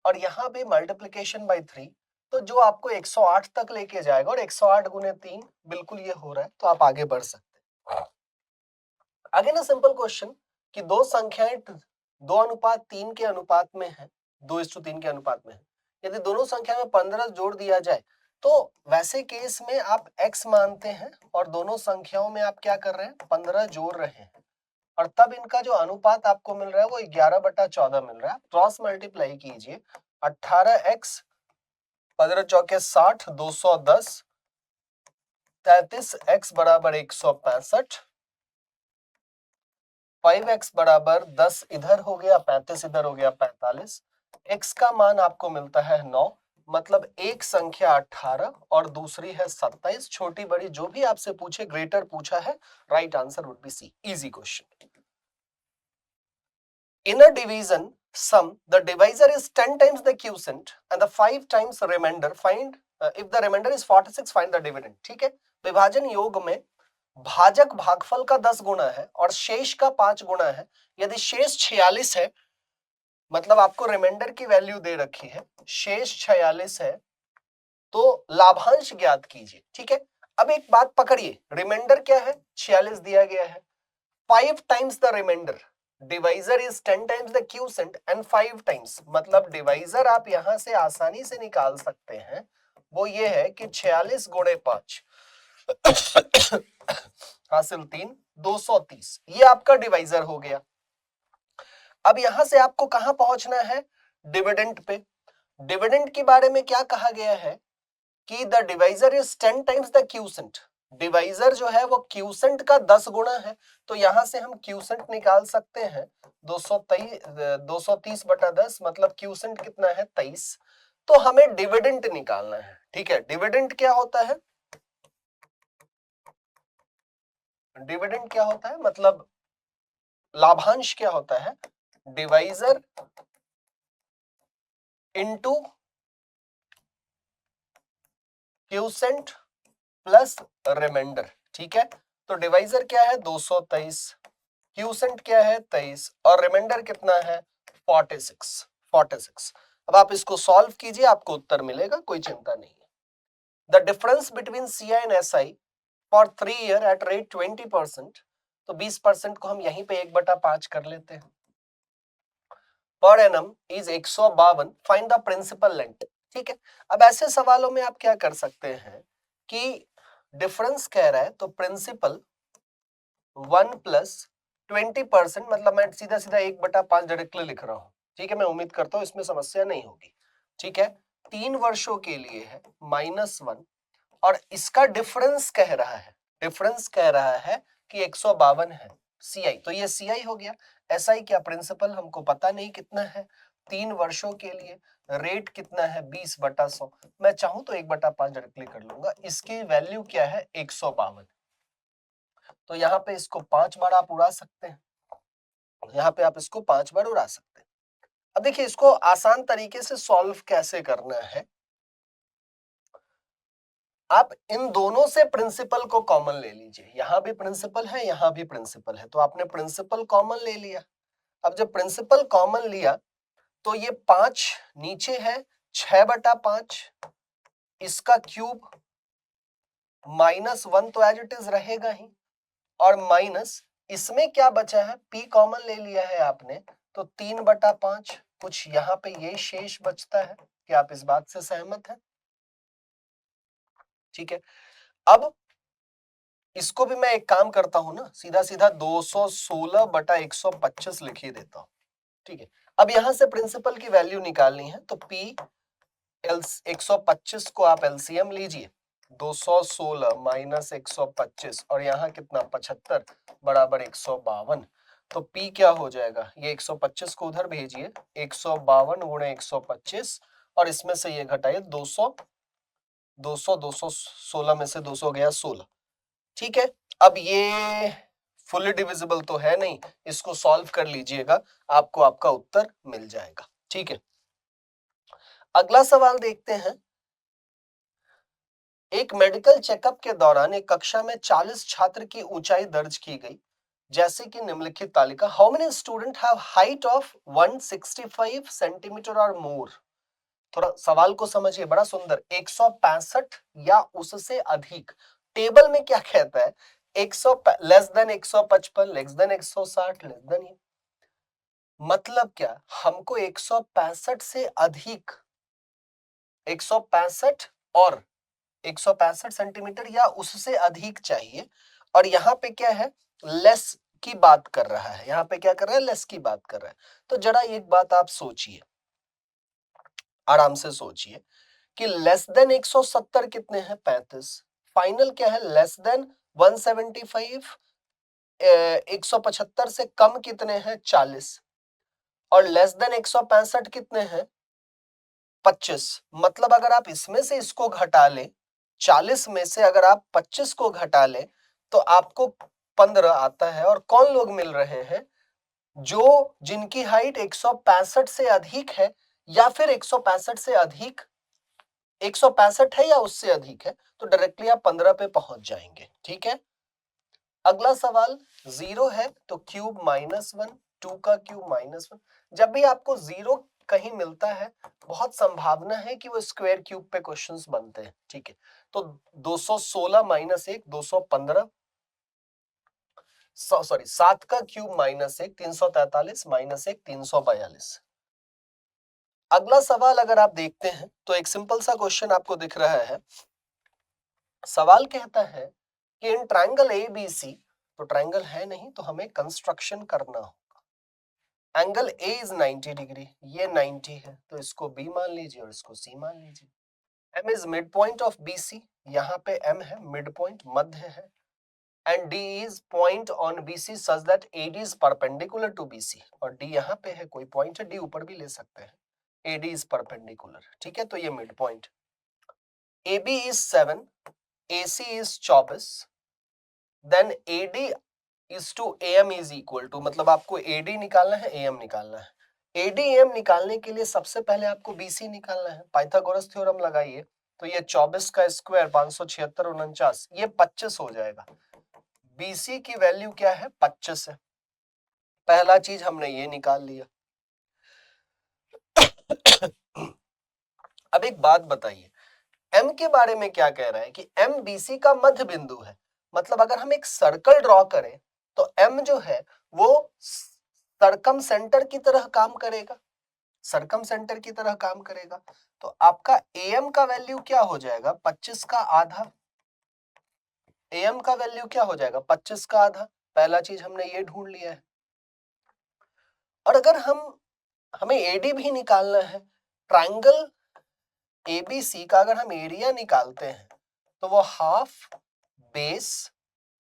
और यहाँ पे मल्टीप्लिकेशन बाय 3, तो जो आपको 108 तक लेके जाएगा, और 108 गुने 3 बिल्कुल ये हो रहा है, तो आप आगे बढ़ सकते हैं। अगेन अ सिंपल क्वेश्चन कि दो संख्याएं 2:3 के अनुपात में है, 2:3 के अनुपात में है। यदि दोनों संख्या में 15 जोड़ दिया जाए तो वैसे केस में आप x मानते हैं और दोनों संख्याओं में आप क्या कर रहे हैं? 15 जोड़ रहे हैं, और तब इनका जो अनुपात आपको मिल रहा है वो 11/14 मिल रहा है। क्रॉस मल्टीप्लाई कीजिए, 18x 15 चौके 60, 210, 33 x बराबर 165, 5x बराबर 10 इधर हो गया, 35 इधर हो गया, 45। x का मान आपको मिलता है 9, मतलब एक संख्या 18 और दूसरी है 27। छोटी बड़ी जो भी आपसे पूछे, ग्रेटर पूछा है, right answer would be C. Easy question. In a division sum, the divisor is 10 times the quotient and the 5 times remainder. Find if the remainder is 46, find the dividend. ठीक है, विभाजन योग में भाजक भागफल का 10 गुना है और शेष का 5 गुना है। यदि शेष 46 है, मतलब आपको रिमाइंडर की वैल्यू दे रखी है, शेष 46 है, तो लाभांश ज्ञात कीजिए। ठीक है, अब एक बात पकड़िए, रिमाइंडर क्या है, 46 दिया गया है, 5 times the remainder, divisor is 10 times the quotient and 5 times, मतलब डिवाइजर आप यहां से आसानी से निकाल सकते हैं, वो ये है कि 46 गुणे 5 हासिल 3, 230, ये आपका डिवाइजर हो गया। अब यहां से आपको कहां पहुंचना है, डिविडेंड पे। डिविडेंड के बारे में क्या कहा गया है कि the divisor is 10 times the quotient, divisor जो है वो क्यूसेंट का 10 गुना है, तो यहां से हम क्यूसेंट निकाल सकते हैं 230 बटा 10, मतलब क्यूसेंट कितना है 23। तो हमें डिविडेंड निकालना है। ठीक है, डिविडेंड क्या होता है, डिविडेंड क्या होता है, मतलब लाभांश क्या होता है, divisor into quotient plus remainder. ठीक है, तो डिवाइजर क्या है 223, क्यूसेंट क्या है 23 और रिमाइंडर कितना है 46। अब आप इसको सॉल्व कीजिए, आपको उत्तर मिलेगा, कोई चिंता नहीं है। The difference between CI and SI for 3 year at rate 20%, तो 20% को हम यहीं पे 1/5 कर लेते हैं, पर एनम is 152, find the principal length. ठीक है, अब ऐसे सवालों में आप क्या कर सकते हैं कि डिफरेंस कह रहा है तो प्रिंसिपल 1 प्लस 20%, मतलब मैं सीधा सीधा 1/5 डायरेक्टली लिख रहा हूं। ठीक है, मैं उम्मीद करता हूं इसमें समस्या नहीं होगी। ठीक है, 3 वर्षों के लिए है -1 और इसका डिफरेंस कह रहा है, डिफरेंस कह रहा है कि 152 है सीआई, तो ये सीआई हो गया। एसआई क्या, प्रिंसिपल हमको पता नहीं कितना है, 3 वर्षों के लिए रेट कितना है 20/100, मैं चाहूं तो 1/5 डायरेक्टली कर लूंगा, इसकी वैल्यू क्या है 152, तो यहाँ पे इसको 5 बार आप उड़ा सकते हैं, यहाँ पे आप इसको 5 बार उड़ा सकते हैं। अब देखिए इसको आसान तरीके से सॉल्व कैसे करना है, आप इन दोनों से प्रिंसिपल को कॉमन ले लीजिए, यहां भी प्रिंसिपल है, यहां भी प्रिंसिपल है, तो आपने प्रिंसिपल कॉमन ले लिया। अब जब प्रिंसिपल कॉमन लिया तो ये 5 नीचे है, 6/5, इसका क्यूब -1 तो एज इट इज रहेगा ही, और माइनस इसमें क्या बचा है, p कॉमन ले लिया है आपने, तो 3/5, कुछ यहाँ पे ये शेष बचता है। क्या आप इस बात से सहमत हैं? ठीक है, अब इसको भी मैं एक काम करता हूं ना, सीधा सीधा 216/125 लिख ही देता हूं। ठीक है, अब यहां से प्रिंसिपल की वैल्यू निकालनी है, तो p 125 को आप एलसीएम लीजिए, 216 - 125 और यहाँ कितना 75 बराबर 152, तो P क्या हो जाएगा, ये 125 को उधर भेजिए, 152 गुणे 125 और इसमें से ये घटाइए 216 में से 200 गया 16। ठीक है, अब ये फुली डिविजिबल तो है नहीं, इसको सॉल्व कर लीजिएगा, आपको आपका उत्तर मिल जाएगा। ठीक है, अगला सवाल देखते हैं। एक मेडिकल चेकअप के दौरान एक कक्षा में 40 छात्र की ऊंचाई दर्ज की गई, जैसे कि निम्नलिखित तालिका, how many student have height of 165 centimetre और मोर। थोड़ा सवाल को समझिए, बड़ा सुंदर, 165 या उससे अधिक, टेबल में क्या कहता है, 100 less than 155, less than 160, less than, मतलब क्या, हमको 165 से अधिक, 165 और 165 सेंटीमीटर या उससे अधिक चाहिए, और यहाँ पे क्या है, लेस की बात कर रहा है, यहाँ पे क्या कर रहा है, लेस की बात कर रहा है। तो जरा एक बात आप सोचिए, आराम से सोचिए कि लेस देन 170 कितने हैं 35, फाइनल क्या है लेस देन 175 175 से कम कितने हैं 40 और लेस देन 165 कितने हैं 25। मतलब अगर आप इसमें से इसको घटा ले 40 में से अगर आप 25 को घटा ले तो आपको 15 आता है। और कौन लोग मिल रहे हैं जो जिनकी हाइट 165 से अधिक है या फिर 165 से अधिक 165 है या उससे अधिक है तो डायरेक्टली आप 15 पे पहुंच जाएंगे। ठीक है, अगला सवाल 0 है तो क्यूब -1, 2 का क्यूब -1। जब भी आपको 0 कहीं मिलता है बहुत संभावना है कि वो स्क्वायर क्यूब पे क्वेश्चंस बनते हैं। ठीक है, तो 216 - 1 215, सॉरी 7 का क्यूब -1 343 -1 342। अगला सवाल अगर आप देखते हैं तो एक सिंपल सा क्वेश्चन आपको दिख रहा है। सवाल कहता है कि इन ट्रायंगल ABC, तो ट्रायंगल है नहीं तो हमें कंस्ट्रक्शन करना होगा। एंगल A इज 90 डिग्री, ये 90 है तो इसको B मान लीजिए और इसको C मान लीजिए। M is mid point of BC, यहाँ पे M है मिड पॉइंट मध्य है, and D is point on BC such that AD is perpendicular to BC, और D यहाँ पे है कोई पॉइंट है, D ऊपर भी ले सकते हैं, AD इज परपेंडिकुलर। ठीक है, तो ये mid point. AB is 7, AC is 24, then AD is to AM is equal to, मतलब आपको AD निकालना है AM निकालना है। AD AM निकालने के लिए सबसे पहले आपको BC निकालना है। पाइथागोरस थ्योरम लगाइए तो ये 24 का स्क्वायर 576 49, ये 25 हो जाएगा। BC की वैल्यू क्या है 25 है, पहला चीज हमने ये निकाल लिया। अब एक बात बताइए M के बारे में क्या कह रहा है कि M BC का मध्य बिंदु है, मतलब अगर हम एक सर्कल ड्रॉ करें तो M जो है वो सरकम सेंटर की तरह काम करेगा, सरकम सेंटर की तरह काम करेगा। तो आपका AM का वैल्यू क्या हो जाएगा 25 का आधा, AM का वैल्यू क्या हो जाएगा 25 का आधा, पहला चीज हमने ये ढूंढ लिया है। और अगर हमें AD भी निकालना है, ट्रायंगल ABC का अगर हम एरिया निकालते हैं तो वो हाफ बेस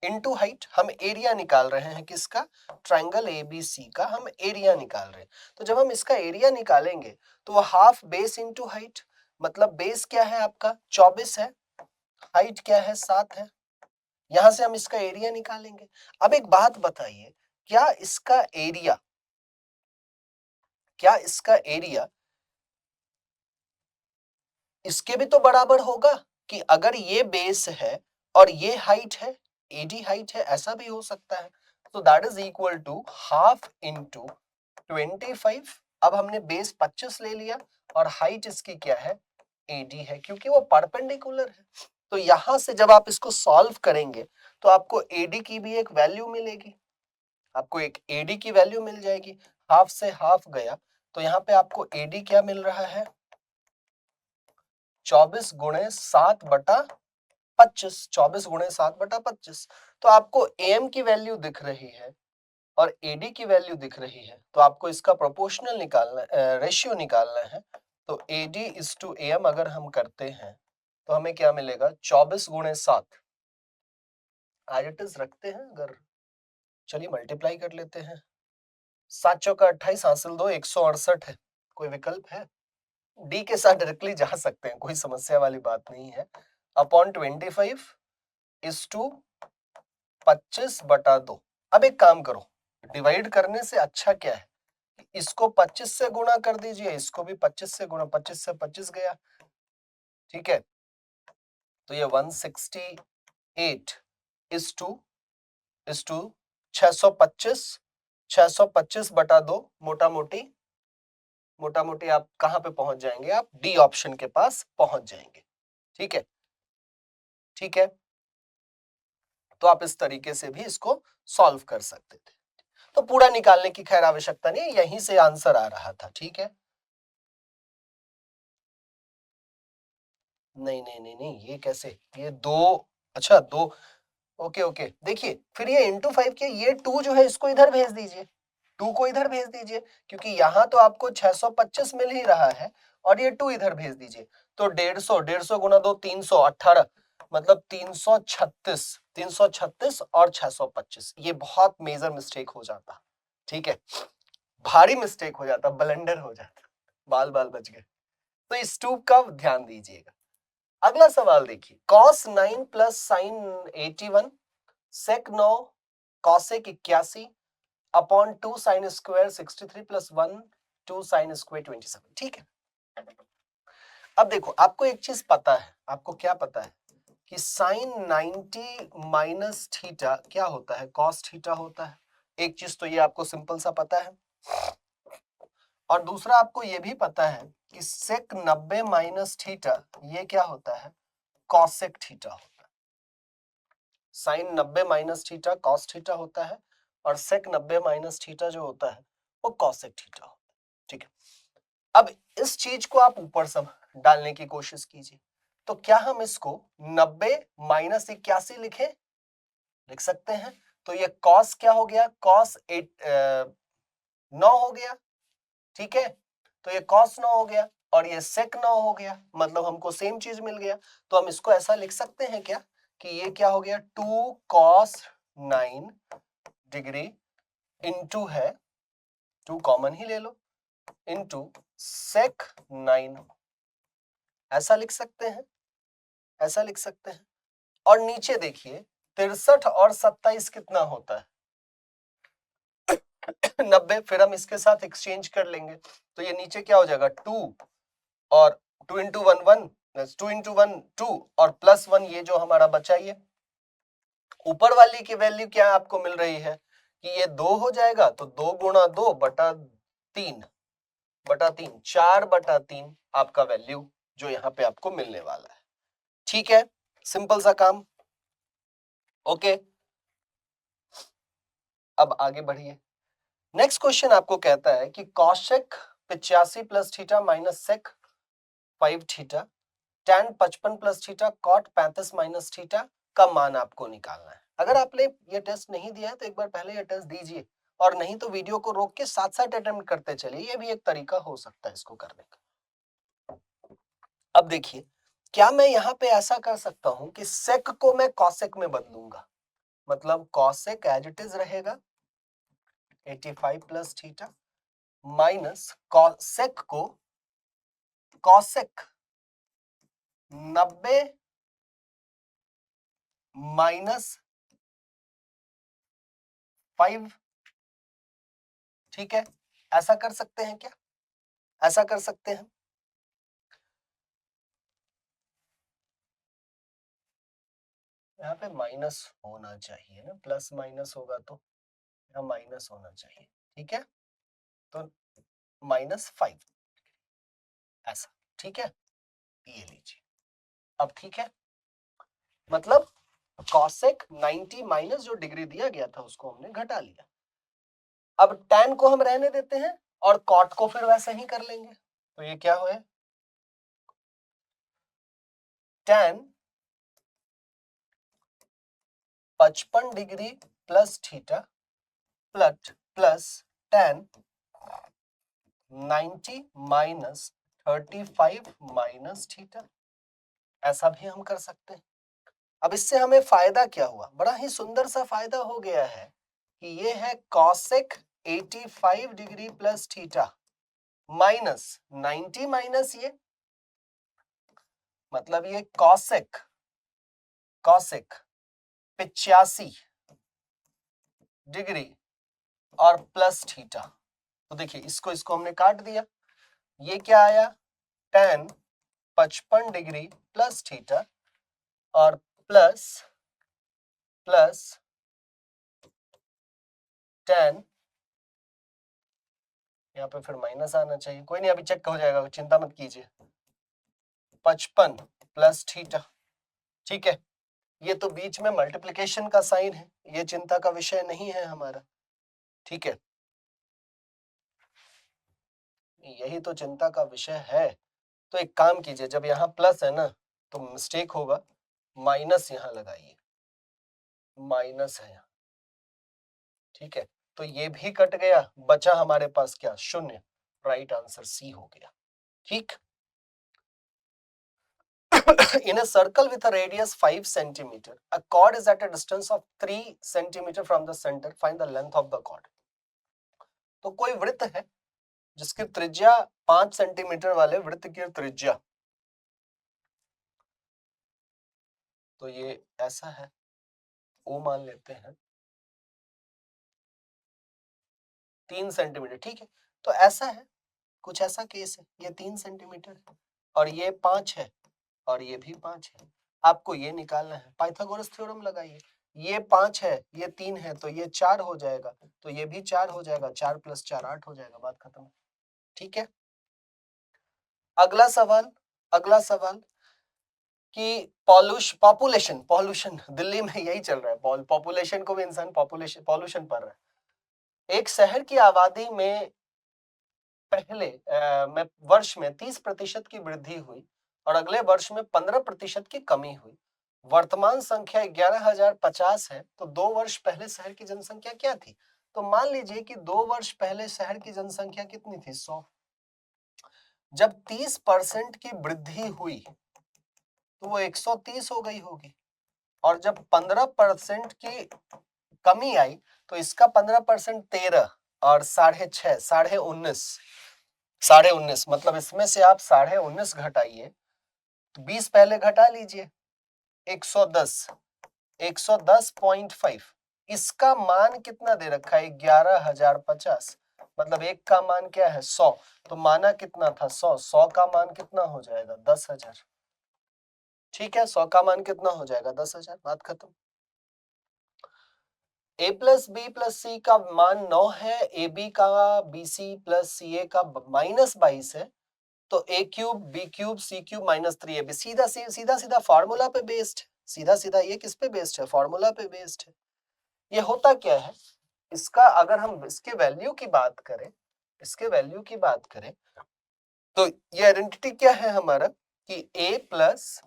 इनटू हाइट, हम एरिया निकाल रहे हैं किसका ट्रायंगल ABC का हम एरिया निकाल रहे हैं। तो जब हम इसका एरिया निकालेंगे तो वो हाफ बेस इनटू हाइट, मतलब बेस क्या है आपका 24 है, हाइट क्या है 7 है, यहां से हम इसका एरिया निकालेंगे। अब एक बात बताइए क्या इसका एरिया इसके भी तो बराबर होगा कि अगर ये बेस है और ये हाइट है AD हाइट है, ऐसा भी हो सकता है। तो that is equal to half into 25। अब हमने बेस 25 ले लिया और हाइट इसकी क्या है AD है, क्योंकि वो परपेंडिकुलर है। तो यहां से जब आप इसको सॉल्व करेंगे तो आपको AD की भी एक वैल्यू मिलेगी, आपको एक AD की वैल्यू मिल जाएगी। हाफ से हाफ गया तो यहाँ पे आपको AD क्या मिल रहा है 24 गुणे 7 बटा 25, 24 गुणे 7 बटा 25। तो आपको AM की वैल्यू दिख रही है और AD की वैल्यू दिख रही है, तो आपको इसका प्रोपोर्शनल निकालना रेशियो निकालना है। तो AD इज टू AM अगर हम करते हैं तो हमें क्या मिलेगा 24 गुणे 7, एज इट इज रखते हैं, अगर चलिए मल्टीप्लाई कर लेते हैं, 7 चौका 28 हासिल 2 168 है, कोई विकल्प है, D के साथ डायरेक्टली जा सकते हैं, कोई समस्या वाली बात नहीं है। अपॉन 25 इज टू 25 बटा 2। अब एक काम करो, डिवाइड करने से अच्छा क्या है, इसको 25 से गुणा कर दीजिए, इसको भी 25 से गुणा, 25 से 25 गया, ठीक है। तो ये 168 इज टू 625 बटा 2, मोटा मोटी आप कहां पे पहुंच जाएंगे, आप डी ऑप्शन के पास पहुंच जाएंगे। ठीक है, ठीक है, तो आप इस तरीके से भी इसको सॉल्व कर सकते थे। तो पूरा निकालने की खैर आवश्यकता नहीं, यहीं से आंसर आ रहा था। ठीक है, नहीं, ये कैसे, ये 2, अच्छा 2, ओके, देखिए फिर ये इंटू 5 के, ये 2 जो है इसको इधर भेज दीजिए, 2 को इधर भेज दीजिए, क्योंकि यहां तो आपको 625 मिल ही रहा है और ये 2 इधर भेज दीजिए। तो 150 गुना 2 318, मतलब 336, 336 और 625। ये बहुत मेजर मिस्टेक हो जाता, ठीक है, भारी मिस्टेक हो जाता, ब्लंडर हो जाता, बाल बाल बच गए। तो इस ट्यूब का ध्यान दीजिएगा। अगला सवाल देखिए, cos 9 plus sin 81 sec 9 cosec 81 upon 2 sin square 63 plus 1 2 sin square 27। ठीक है, अब देखो आपको एक चीज पता है, आपको क्या पता है कि sin 90 माइनस थीटा क्या होता है, cos थीटा होता है। एक चीज तो ये आपको सिंपल सा पता है, और दूसरा आपको ये भी पता है कि sec 90 माइनस थीटा ये क्या होता है, cosec थीटा होता है। sin 90 minus theta cos theta होता है, और sec 90 माइनस थीटा जो होता है वो cosec थीटा होता है। ठीक है, अब इस चीज को आप ऊपर से डालने की कोशिश कीजिए, तो क्या हम इसको 90 माइनस 81 लिखें, लिख सकते हैं। तो ये cos क्या हो गया, cos 9 हो गया, ठीक है, तो ये cos 9 हो गया और ये sec 9 हो गया, मतलब हमको सेम चीज मिल गया। तो हम इसको ऐसा लिख सकते हैं क्या कि ये क्या हो गया, 2 cos 9 डिग्री इंटू है, 2 कॉमन ही ले लो, इंटू sec 9, ऐसा लिख सकते हैं, ऐसा लिख सकते हैं। और नीचे देखिए 63 और 27 कितना होता है 90, फिर हम इसके साथ एक्सचेंज कर लेंगे, तो ये नीचे क्या हो जाएगा 2 और 2 इंटू 1 1, 2 इंटू 1 2 और प्लस 1 ये जो हमारा बचा, ये ऊपर वाली की वैल्यू क्या आपको मिल रही है कि ये 2 हो जाएगा, तो 2 गुणा 2 बटा 3 4 बटा 3 आपका वैल्यू जो यहाँ पे आपको मिलने वाला है। ठीक है, सिंपल सा काम। ओके, अब आगे बढ़िए। नेक्स्ट क्वेश्चन आपको कहता है कि cosec 85 plus theta minus sec 5 theta tan 55 plus theta cot 35 minus theta का मान आपको निकालना है। अगर आपने ये टेस्ट नहीं दिया है तो एक बार पहले ये टेस्ट दीजिए, और नहीं तो वीडियो को रोक के साथ साथ अटेम्प्ट करते चलिए, ये भी एक तरीका हो सकता है इसको करने का। अब देखिए, क्या मैं यहाँ पे ऐसा कर सकता हूं कि सेक को मैं कॉसेक में बदलूंगा, मतलब कॉसेक एज इट इज रहेगा 85 प्लस थीटा माइनस सेक को कॉसेक 90 माइनस 5। ठीक है, ऐसा कर सकते हैं क्या, ऐसा कर सकते हैं। यहाँ पे माइनस होना चाहिए ना, प्लस माइनस होगा तो यहाँ माइनस होना चाहिए। ठीक है, तो -5 ऐसा, ठीक है, ये लीजिए। अब ठीक है, मतलब कॉसेक 90 माइनस जो डिग्री दिया गया था उसको हमने घटा लिया। अब tan को हम रहने देते हैं और कॉट को फिर वैसे ही कर लेंगे, तो ये क्या हुआ, tan 55 degree plus theta plus tan 90 minus 35 minus theta, ऐसा भी हम कर सकते हैं। अब इससे हमें फायदा क्या हुआ, बड़ा ही सुंदर सा फायदा हो गया है कि ये है cosec 85 degree plus theta minus 90 minus ये, मतलब ये कॉसेक 85 डिग्री और प्लस थीटा। तो देखिए इसको हमने काट दिया, ये क्या आया tan 55 डिग्री प्लस थीटा और प्लस tan, यहाँ पे फिर माइनस आना चाहिए, कोई नहीं अभी चेक हो जाएगा, चिंता मत कीजिए, 55 प्लस थीटा। ठीक है, ये तो बीच में मल्टीप्लिकेशन का साइन है, ये चिंता का विषय नहीं है हमारा। ठीक है, यही तो चिंता का विषय है। तो एक काम कीजिए, जब यहाँ प्लस है ना तो मिस्टेक होगा, माइनस यहाँ लगाइए, माइनस है यहाँ। ठीक है, तो ये भी कट गया, बचा हमारे पास क्या, शून्य। राइट आंसर सी हो गया। ठीक, In a circle with a radius 5 centimeter, a chord is at a distance of 3 centimeter from the center. Find the length of the chord. तो कोई वृत्त है जिसकी त्रिज्या 5 सेंटीमीटर वाले वृत्त की त्रिज्या, तो ये ऐसा है, O मान लेते हैं 3 सेंटीमीटर, ठीक है। तो ऐसा है, कुछ ऐसा केस है, ये 3 सेंटीमीटर है और ये 5 है और ये भी 5 है। आपको ये निकालना है, पाइथागोरस थ्योरम लगाइए। ये 5 है, ये 3 है, तो ये 4 हो जाएगा, तो ये भी 4 हो जाएगा, 4 + 4 8 हो जाएगा, बात खत्म। ठीक है। अगला सवाल कि पॉल्यूशन दिल्ली में यही चल रहा है, पॉपुलेशन को भी इंसान पॉल्यूशन पढ़ रहा है। एक शहर की आबादी में पहले वर्ष में 30% की वृद्धि हुई और अगले वर्ष में 15% की कमी हुई। वर्तमान संख्या 11,050 है, तो 2 वर्ष पहले शहर की जनसंख्या क्या थी? तो मान लीजिए कि 2 वर्ष पहले शहर की जनसंख्या कितनी थी? 100। जब 30% की वृद्धि हुई तो वो 130 हो गई होगी, और जब 15% की कमी आई तो इसका 15% 13 और 6.5 19 मतलब इसमें से आप 19.5 घटाइए, तो 20 पहले घटा लीजिए, 110.5। इसका मान कितना दे रखा है? 11,050। मतलब एक का मान क्या है? 100। तो माना कितना था? 100। 100 का मान कितना हो जाएगा? 10,000। ठीक है, 100 का मान कितना हो जाएगा? 10,000, बात खत्म। a + b + c का मान 9 है, ab का bc + ca का -22 है, तो a³ b³ c³ -3ab। सीधा फार्मूला पे बेस्ड, सीधा ये किस पे बेस्ड है? फार्मूला पे बेस्ड है। ये होता क्या है, इसका अगर हम इसके वैल्यू की बात करें, तो ये आइडेंटिटी क्या है हमारा कि a +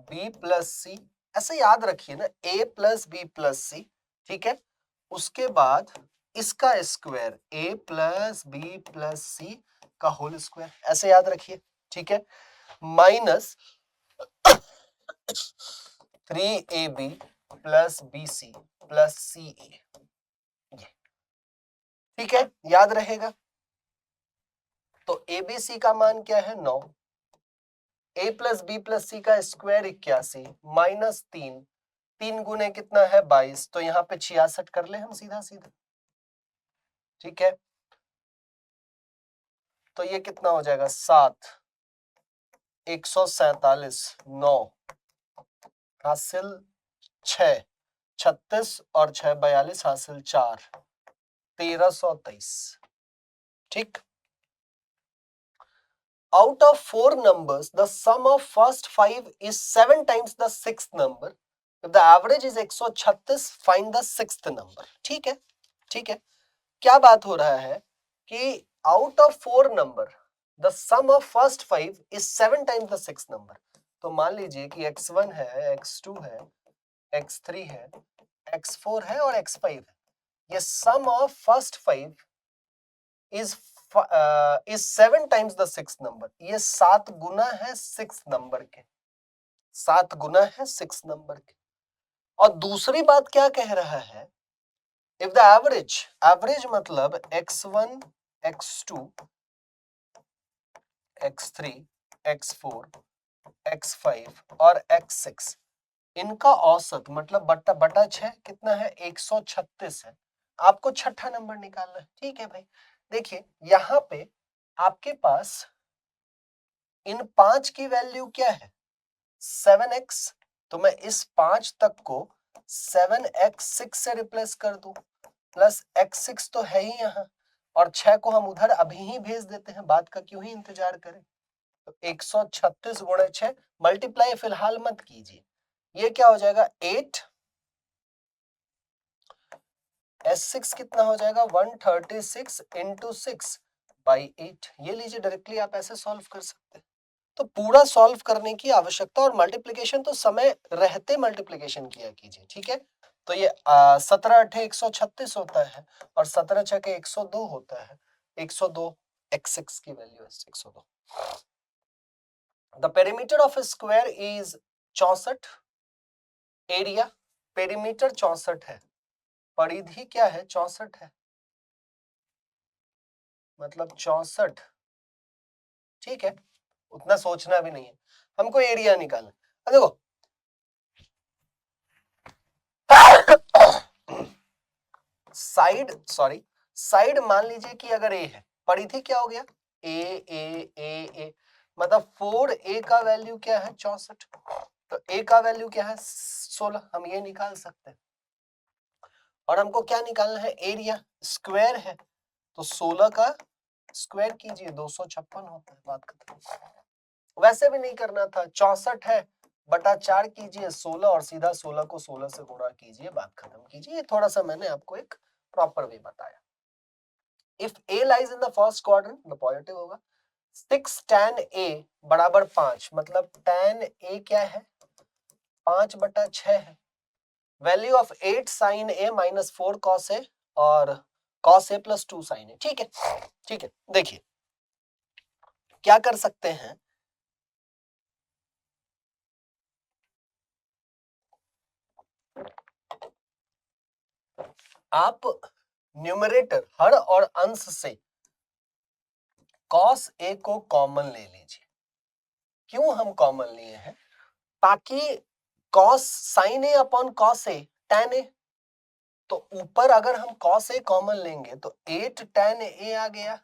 b + c, ऐसे याद रखिए ना, a + b + c, ठीक है। उसके बाद इसका स्क्वायर a + b + c का होल स्क्वायर, ऐसे याद रखिए, ठीक है, माइनस 3ab + bc + ca, ठीक है, याद रहेगा। तो abc का मान क्या है? 9। a + b + c का स्क्वायर 81 -3, 3 गुने कितना है? 22। तो यहाँ पे 66 कर ले हम सीधा, ठीक है। तो ये कितना हो जाएगा? 7, 147, 9 हासिल 6, 36 और 6 42 हासिल 4, 1323। ठीक। Out of 4 numbers, the sum of first 5 is 7 times the 6th number. If the average is 136, find the 6th number. ठीक है, ठीक है। क्या बात हो रहा है कि out of 4 number, the sum of first 5 is 7 times the 6th number. तो मान लीजिए कि x1 है, x2 है, x3 है, x4 है और x5 है। ये sum of first 5 is 7 times the 6th number. ये 7 गुना है 6 नंबर के, 7 गुना है 6 नंबर के। और दूसरी बात क्या कह रहा है? If the average मतलब x1, x2, x3, x4, x5 और x6, इनका औसत मतलब बटा 6 कितना है? 136 है। आपको छठा नंबर निकालना है। ठीक है भाई, देखिए यहां पे आपके पास इन 5 की वैल्यू क्या है? 7x। तो मैं इस 5 तक को 7x6 से रिप्लेस कर दूं, प्लस x6 तो है ही यहां, और 6 को हम उधर अभी ही भेज देते हैं, बात का क्यों ही इंतजार करें। तो 136 गुणे 6, मल्टीप्लाई फिलहाल मत कीजिए, ये क्या हो जाएगा? 8 S6 कितना हो जाएगा? 136 × 6/8। ये लीजिए, डायरेक्टली आप ऐसे सॉल्व कर सकते हैं। तो पूरा सॉल्व करने की आवश्यकता, और मल्टीप्लिकेशन तो समय रहते मल्टीप्लिकेशन किया कीजिए, ठीक है। तो ये 17 8 136 होता है और 17 6 102 होता है। 102 x6 की वैल्यू है 102। The perimeter of square is 64, area perimeter 64 है, परिधि क्या है 64 है, मतलब 64, ठीक है, उतना सोचना भी नहीं है, हमको एरिया निकालना। अब देखो साइड मान लीजिए कि अगर ए है, परिधि क्या हो गया ए, मतलब 4a का वैल्यू क्या है 64, तो a का वैल्यू क्या है 16, हम ये निकाल सकते हैं। और हमको क्या निकालना है एरिया, स्क्वायर है तो 16 का स्क्वायर कीजिए 256 होता है, बात खत्म। वैसे भी नहीं करना था, 64 है बटा 4 कीजिए 16 और सीधा 16 को 16 से गुणा कीजिए, बात खत्म कीजिए। ये थोड़ा सा मैंने आपको एक प्रॉपर वे बताया। If a lies in the first quadrant, the positive होगा। 6 tan a बराबर 5, मतलब tan a क्या है 5 बटा 6 है। Value of 8 sin a minus 4 cos a और cos a plus 2 sin a, ठीक है, ठीक है। देखिए क्या कर सकते हैं, आप न्यूमरेटर हर और अंश से cos a को कॉमन ले लीजिए। क्यों हम कॉमन लिए हैं, ताकि cos sin a upon cos a tan a, तो ऊपर अगर हम cos a कॉमन लेंगे तो 8 tan a आ गया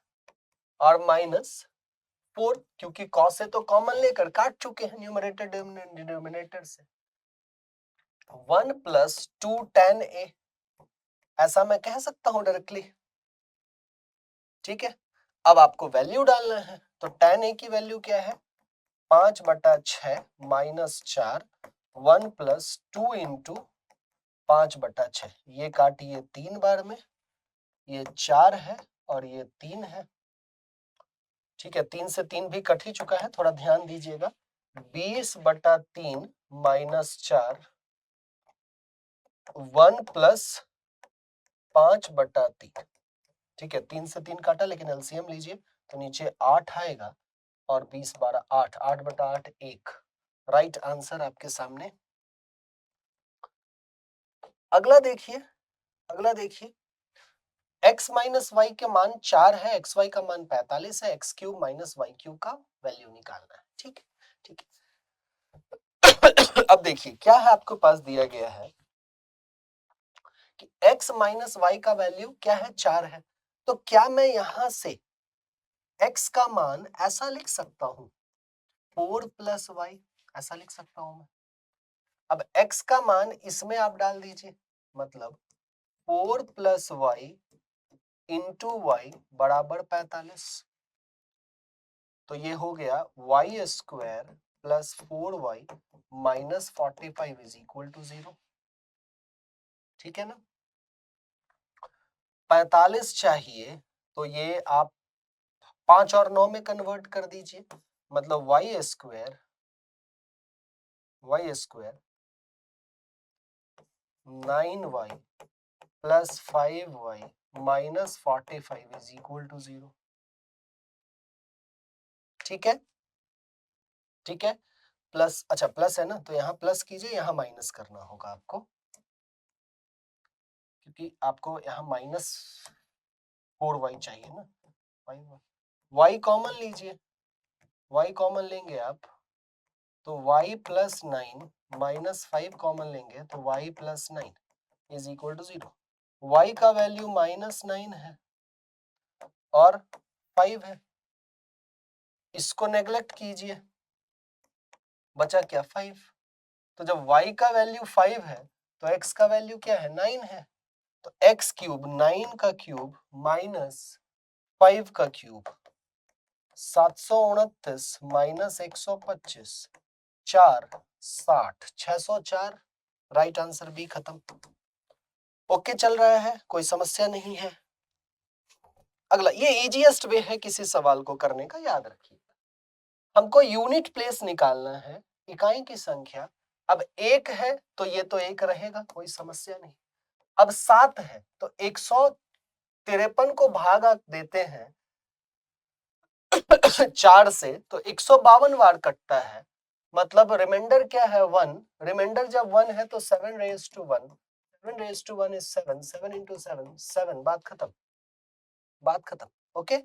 और माइनस 4, क्योंकि cos a तो कॉमन लेकर काट चुके हैं न्यूमरेटर डिनोमिनेटर से, 1 प्लस 2 tan a, ऐसा मैं कह सकता हूं डायरेक्टली, ठीक है। अब आपको वैल्यू डालना है, तो tan a की वैल्यू क्या है 5 बटा 6 माइनस 4, 1 प्लस 2 इंटू 5 बटा 6, ये काटिए 3 बार में, ये 4 है और ये 3 है, ठीक है। 3 से 3 भी कट ही चुका है, थोड़ा ध्यान दीजिएगा। 20 बटा 3 माइनस 4, 1 प्लस 5 बटा 3, ठीक है। 3 से 3 काटा, लेकिन एलसीएम लीजिए तो नीचे 8 आएगा और 20 12 8, 8 बटा 8 1, राइट आंसर आपके सामने। अगला देखिए, अगला देखिए, x माइनस वाई के मान 4 है, एक्स वाई का मान 45 है, X cube minus Y cube का वैल्यू निकालना है, ठीक है, ठीक है। अब देखिए क्या है, आपके पास दिया गया है कि x माइनस वाई का वैल्यू क्या है 4 है, तो क्या मैं यहां से x का मान ऐसा लिख सकता हूं 4 प्लस वाई, ऐसा लिख सकता हूं मैं। अब x का मान इसमें आप डाल दीजिए, मतलब 4 प्लस वाई इंटू वाई बराबर 45, तो ये हो गया Y square plus 4y minus 45 is equal to 0, ठीक है ना। 45 चाहिए तो ये आप 5 और 9 में कन्वर्ट कर दीजिए, मतलब Y square 9y plus 5y minus 45 is equal to 0, ठीक है, ठीक है। प्लस, अच्छा प्लस है ना, तो यहाँ प्लस कीजिए, यहाँ माइनस करना होगा आपको, क्योंकि आपको यहाँ माइनस 4y चाहिए ना, y कॉमन लीजिए, y कॉमन लेंगे आप तो y प्लस 9 माइनस 5 कॉमन लेंगे तो y plus 9 is equal to 0। y का वैल्यू माइनस 9 है और 5 है, इसको नेग्लेक्ट कीजिए, बचा क्या 5, तो जब y का वैल्यू 5 है तो x का वैल्यू क्या है 9 है, तो x क्यूब 9 का क्यूब माइनस 5 का cube 729 minus 125, 4 60, 604, right answer B खत्म। ओके चल रहा है, कोई समस्या नहीं है। अगला, ये इजीएस्ट वे है किसी सवाल को करने का, याद रखिए। हमको यूनिट प्लेस निकालना है, इकाई की संख्या। अब 1 है तो ये तो 1 रहेगा, कोई समस्या नहीं। अब 7 है तो 153 को भाग देते हैं 4 से तो 152 बार कटता है, मतलब रिमाइंडर क्या है 1, रिमाइंडर जब 1 है तो 7 raise to 1, 7 raise to 1 is 7, 7 into 7 7, बात खत्म, बात खत्म। Okay,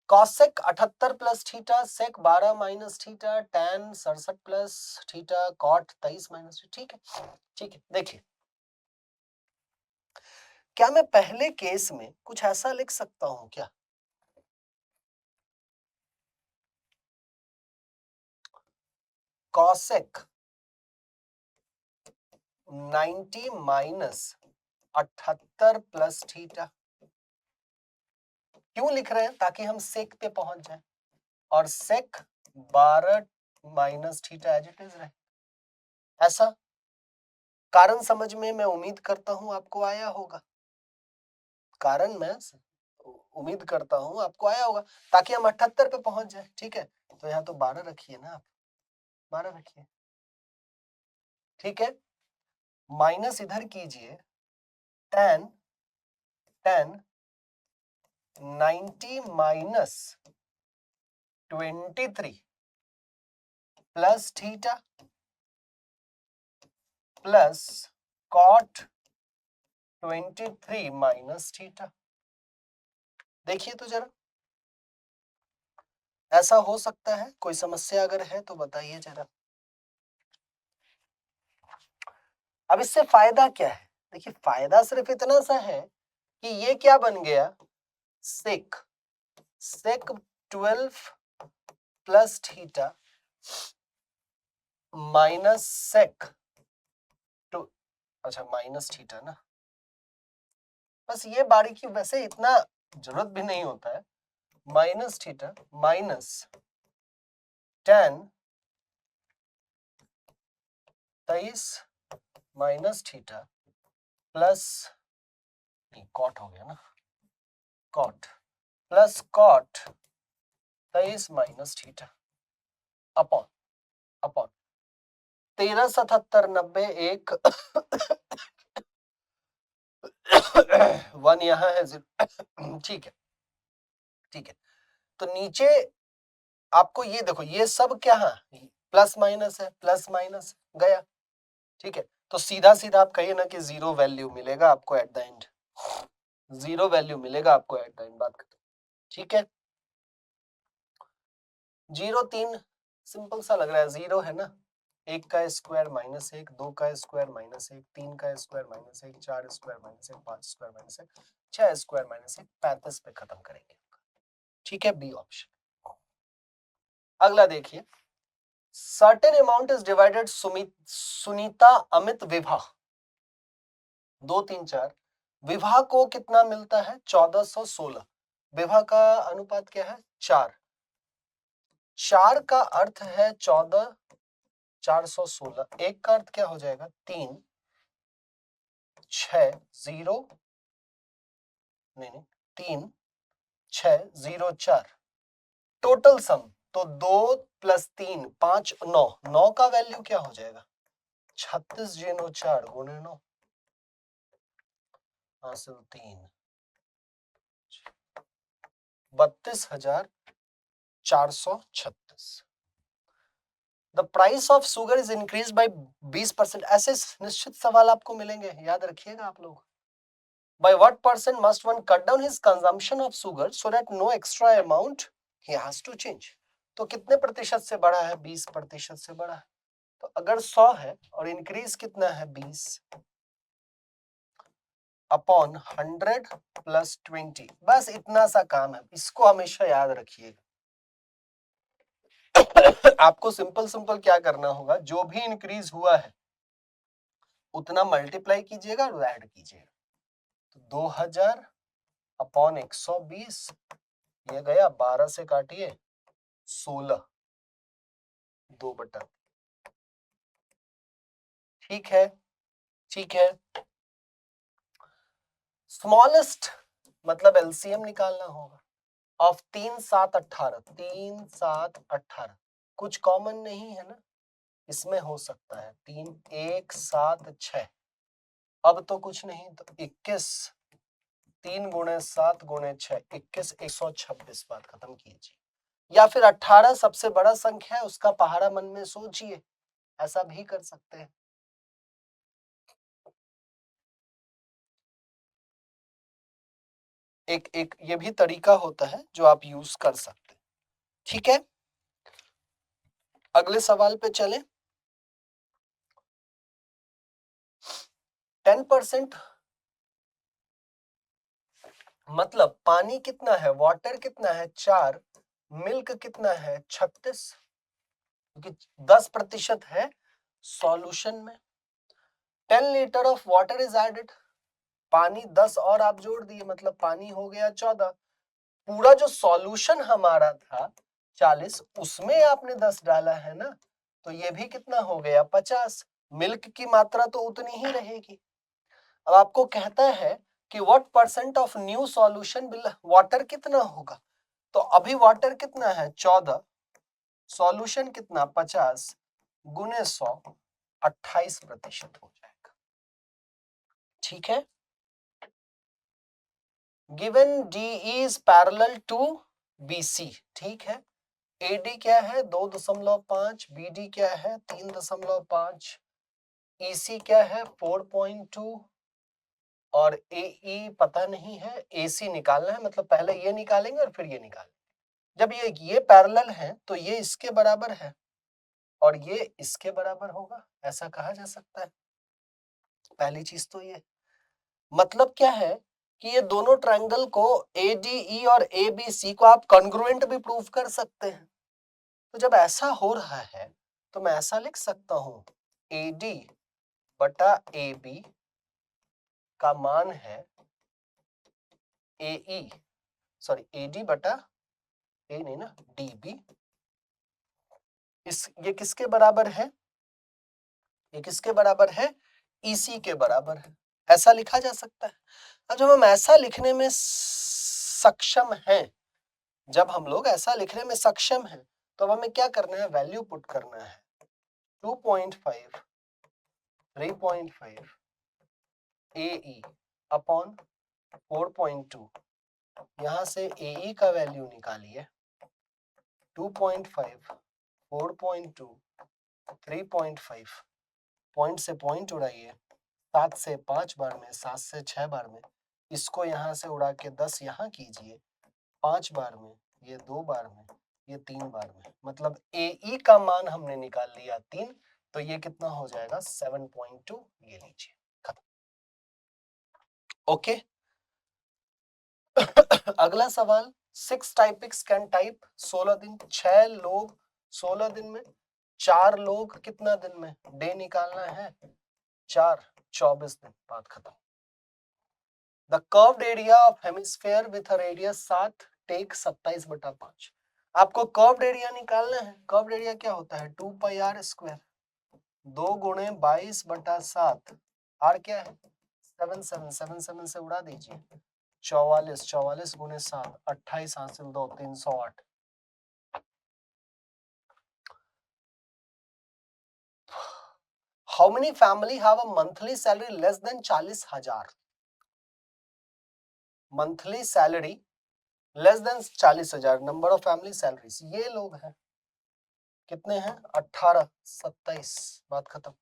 cosec 78 plus theta, sec 12 minus theta, tan 67 plus theta, cot 23 minus, ठीक है, ठीक है। देखिए क्या मैं पहले केस में कुछ ऐसा लिख सकता हूं क्या, कॉसेक 90 माइनस 78 प्लस थीटा, क्यों लिख रहे हैं, ताकि हम सेक पे पहुंच जाएं, और sec 12 minus theta as it is रहे। ऐसा कारण समझ में मैं उम्मीद करता हूं आपको आया होगा, कारण मैं उम्मीद करता हूं आपको आया होगा, ताकि हम 78 पे पहुंच जाए। ठीक है, तो यहाँ तो 12 रखिए ना आप, 12 रखिए, ठीक है, माइनस इधर कीजिए, tan 90 minus 23 plus theta plus cot 23 minus theta. देखिए तो जरा, ऐसा हो सकता है, कोई समस्या अगर है तो बताइए जरा। अब इससे फायदा क्या है, देखिए फायदा सिर्फ इतना सा है कि ये क्या बन गया, sec 12 plus theta minus sec two, अच्छा माइनस थीटा ना, बस ये बारीकी, वैसे इतना जरूरत भी नहीं होता है, minus theta minus tan 23 minus theta plus, cot हो गया ना, cot plus cot 23 minus theta upon upon 13 77 90 1 1 यहाँ है, ठीक है, ठीक है। तो नीचे आपको ये देखो, ये सब क्या है, प्लस माइनस है, प्लस माइनस गया, ठीक है। तो सीधा सीधा आप कहिए ना कि जीरो वैल्यू मिलेगा आपको at the end, zero value मिलेगा आपको एट द एंड, बात करते, ठीक है। 0 3 सिंपल सा लग रहा है, जीरो है ना, 1 का स्क्वायर माइनस 1, 2 का स्क्वायर माइनस 1, 3 का square minus 1, 4 square minus 1, 5 square minus 1, 6 square minus 1, 35 पे खत्म करेंगे, ठीक है, बी ऑप्शन। अगला देखिए, certain amount is divided Sunita Amit Vibha 2 3 4, Vibha को कितना मिलता है 1416, विभा का अनुपात क्या है 4, 4 का अर्थ है 14 416, एक का अर्थ क्या हो जाएगा 3 6 0 नहीं 3 6 0 4, टोटल सम तो 2 प्लस 3 5 9, 9 का वैल्यू क्या हो जाएगा 36 जीरो 4 गुणे 9 हासिल 3, 32,436। The price of sugar is increase by 20%, ऐसे निश्चित सवाल आपको मिलेंगे, याद रखिएगा आप लोग। By what percent must one cut down his consumption of sugar so that no extra amount he has to change? तो कितने प्रतिशत से बढ़ा है 20% से बढ़ा है, तो अगर 100 है और इंक्रीज कितना है 20 अपॉन 100 प्लस 20, बस इतना सा काम है, इसको हमेशा याद रखिएगा। आपको सिंपल सिंपल क्या करना होगा, जो भी इंक्रीज हुआ है उतना मल्टीप्लाई कीजिएगा और ऐड कीजिएगा, तो 2000 अपॉन 120, ये गया 12 से काटिए 16, 2/, ठीक है, ठीक है। स्मॉलेस्ट मतलब एलसीएम निकालना होगा ऑफ 3 7 18, 3 7 18, कुछ कॉमन नहीं है ना, इसमें हो सकता है 3 1 7 6, अब तो कुछ नहीं, तो 21 3 गुणे 7 गुणे 6 21 126 बात खत्म कीजिए। या फिर 18 सबसे बड़ा संख्या है, उसका पहाड़ा मन में सोचिए, ऐसा भी कर सकते हैं। एक ये भी तरीका होता है जो आप यूज कर सकते हैं। ठीक है, अगले सवाल पे चले। 10% मतलब पानी कितना है, वाटर कितना है 4, मिल्क कितना है 36, क्योंकि 10% है सॉल्यूशन में। 10 litre of water is added, पानी 10 और आप जोड़ दिए, मतलब पानी हो गया 14। पूरा जो सॉल्यूशन हमारा था 40, उसमें आपने 10 डाला है ना, तो ये भी कितना हो गया 50। मिल्क की मात्रा तो उतनी ही रहेगी। अब आपको कहता है कि what percent of new solution will, water कितना होगा, तो अभी वाटर कितना है 14, सॉल्यूशन कितना 50 गुने 100, 28% हो जाएगा। ठीक है, given DE is parallel to BC, ठीक है। AD क्या है 2.5, BD क्या है 3.5, EC क्या है 4.2 और AE पता नहीं है। AC निकालना है, मतलब पहले ये निकालेंगे और फिर ये निकालेंगे। जब ये पैरेलल है तो ये इसके बराबर है और ये इसके बराबर होगा, ऐसा कहा जा सकता है। पहली चीज तो ये मतलब क्या है कि ये दोनों ट्रायंगल को ADE और ABC को आप कॉन्ग्रुएंट भी प्रूव कर सकते हैं। तो जब ऐसा हो रहा है तो मैं ऐसा लिख सकता हूं AD बटा AB का मान है AE, सॉरी AD बटा A नहीं ना DB, ये किसके बराबर है, ये किसके बराबर है EC के बराबर है, ऐसा लिखा जा सकता है। अब जब हम ऐसा लिखने में सक्षम हैं, जब हम लोग ऐसा लिखने में सक्षम हैं, तो हमें क्या करना है, वैल्यू पुट करना है 2.5 3.5 AE अपॉन 4.2, यहां से AE का वैल्यू निकालिए 2.5 4.2 3.5, पॉइंट से पॉइंट उड़ाइए, 7 से 5 बार में, 7 से 6 बार में, इसको यहां से उड़ा के 10 यहां कीजिए, 5 बार में, ये 2 बार में, ये 3 बार में, मतलब AE का मान हमने निकाल लिया 3, तो ये कितना हो जाएगा 7.2, ये लीजिए खत्म। ओके अगला सवाल, 6 टाइपिक्स कैन टाइप 16 दिन, 6 लोग 16 दिन में, 4 लोग कितना दिन में, डे निकालना है 4 24 दिन, बात खत्म। The curved area of hemisphere with a radius 7 take 27/5, आपको कर्व्ड एरिया निकालना है। कर्व्ड एरिया क्या होता है 2 पाई r स्क्वायर, 2 गुणे 22/7, r क्या है 7 से उड़ा दीजिए, 44 गुणे 7 28 हासिल 2 308। How many family have a monthly salary less than 40,000? Monthly salary less than 40,000, number of family salaries, ये लोग हैं कितने हैं 18 27, बात खत्म।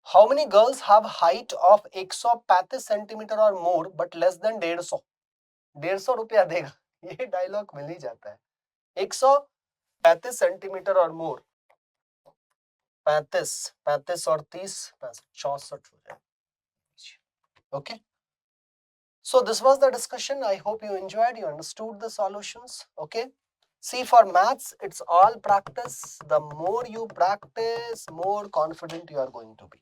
How many girls have height of 135 centimetre और मोर बट लेस देन 150? 150 रुपया देगा, ये डायलॉग मिल ही जाता है। 135 सेंटीमीटर और मोर, 35 और 30 64 हो जाए। Okay, so this was the discussion. I hope you enjoyed, you understood the solutions. Okay, see, for maths it's all practice. The more you practice, more confident you are going to be.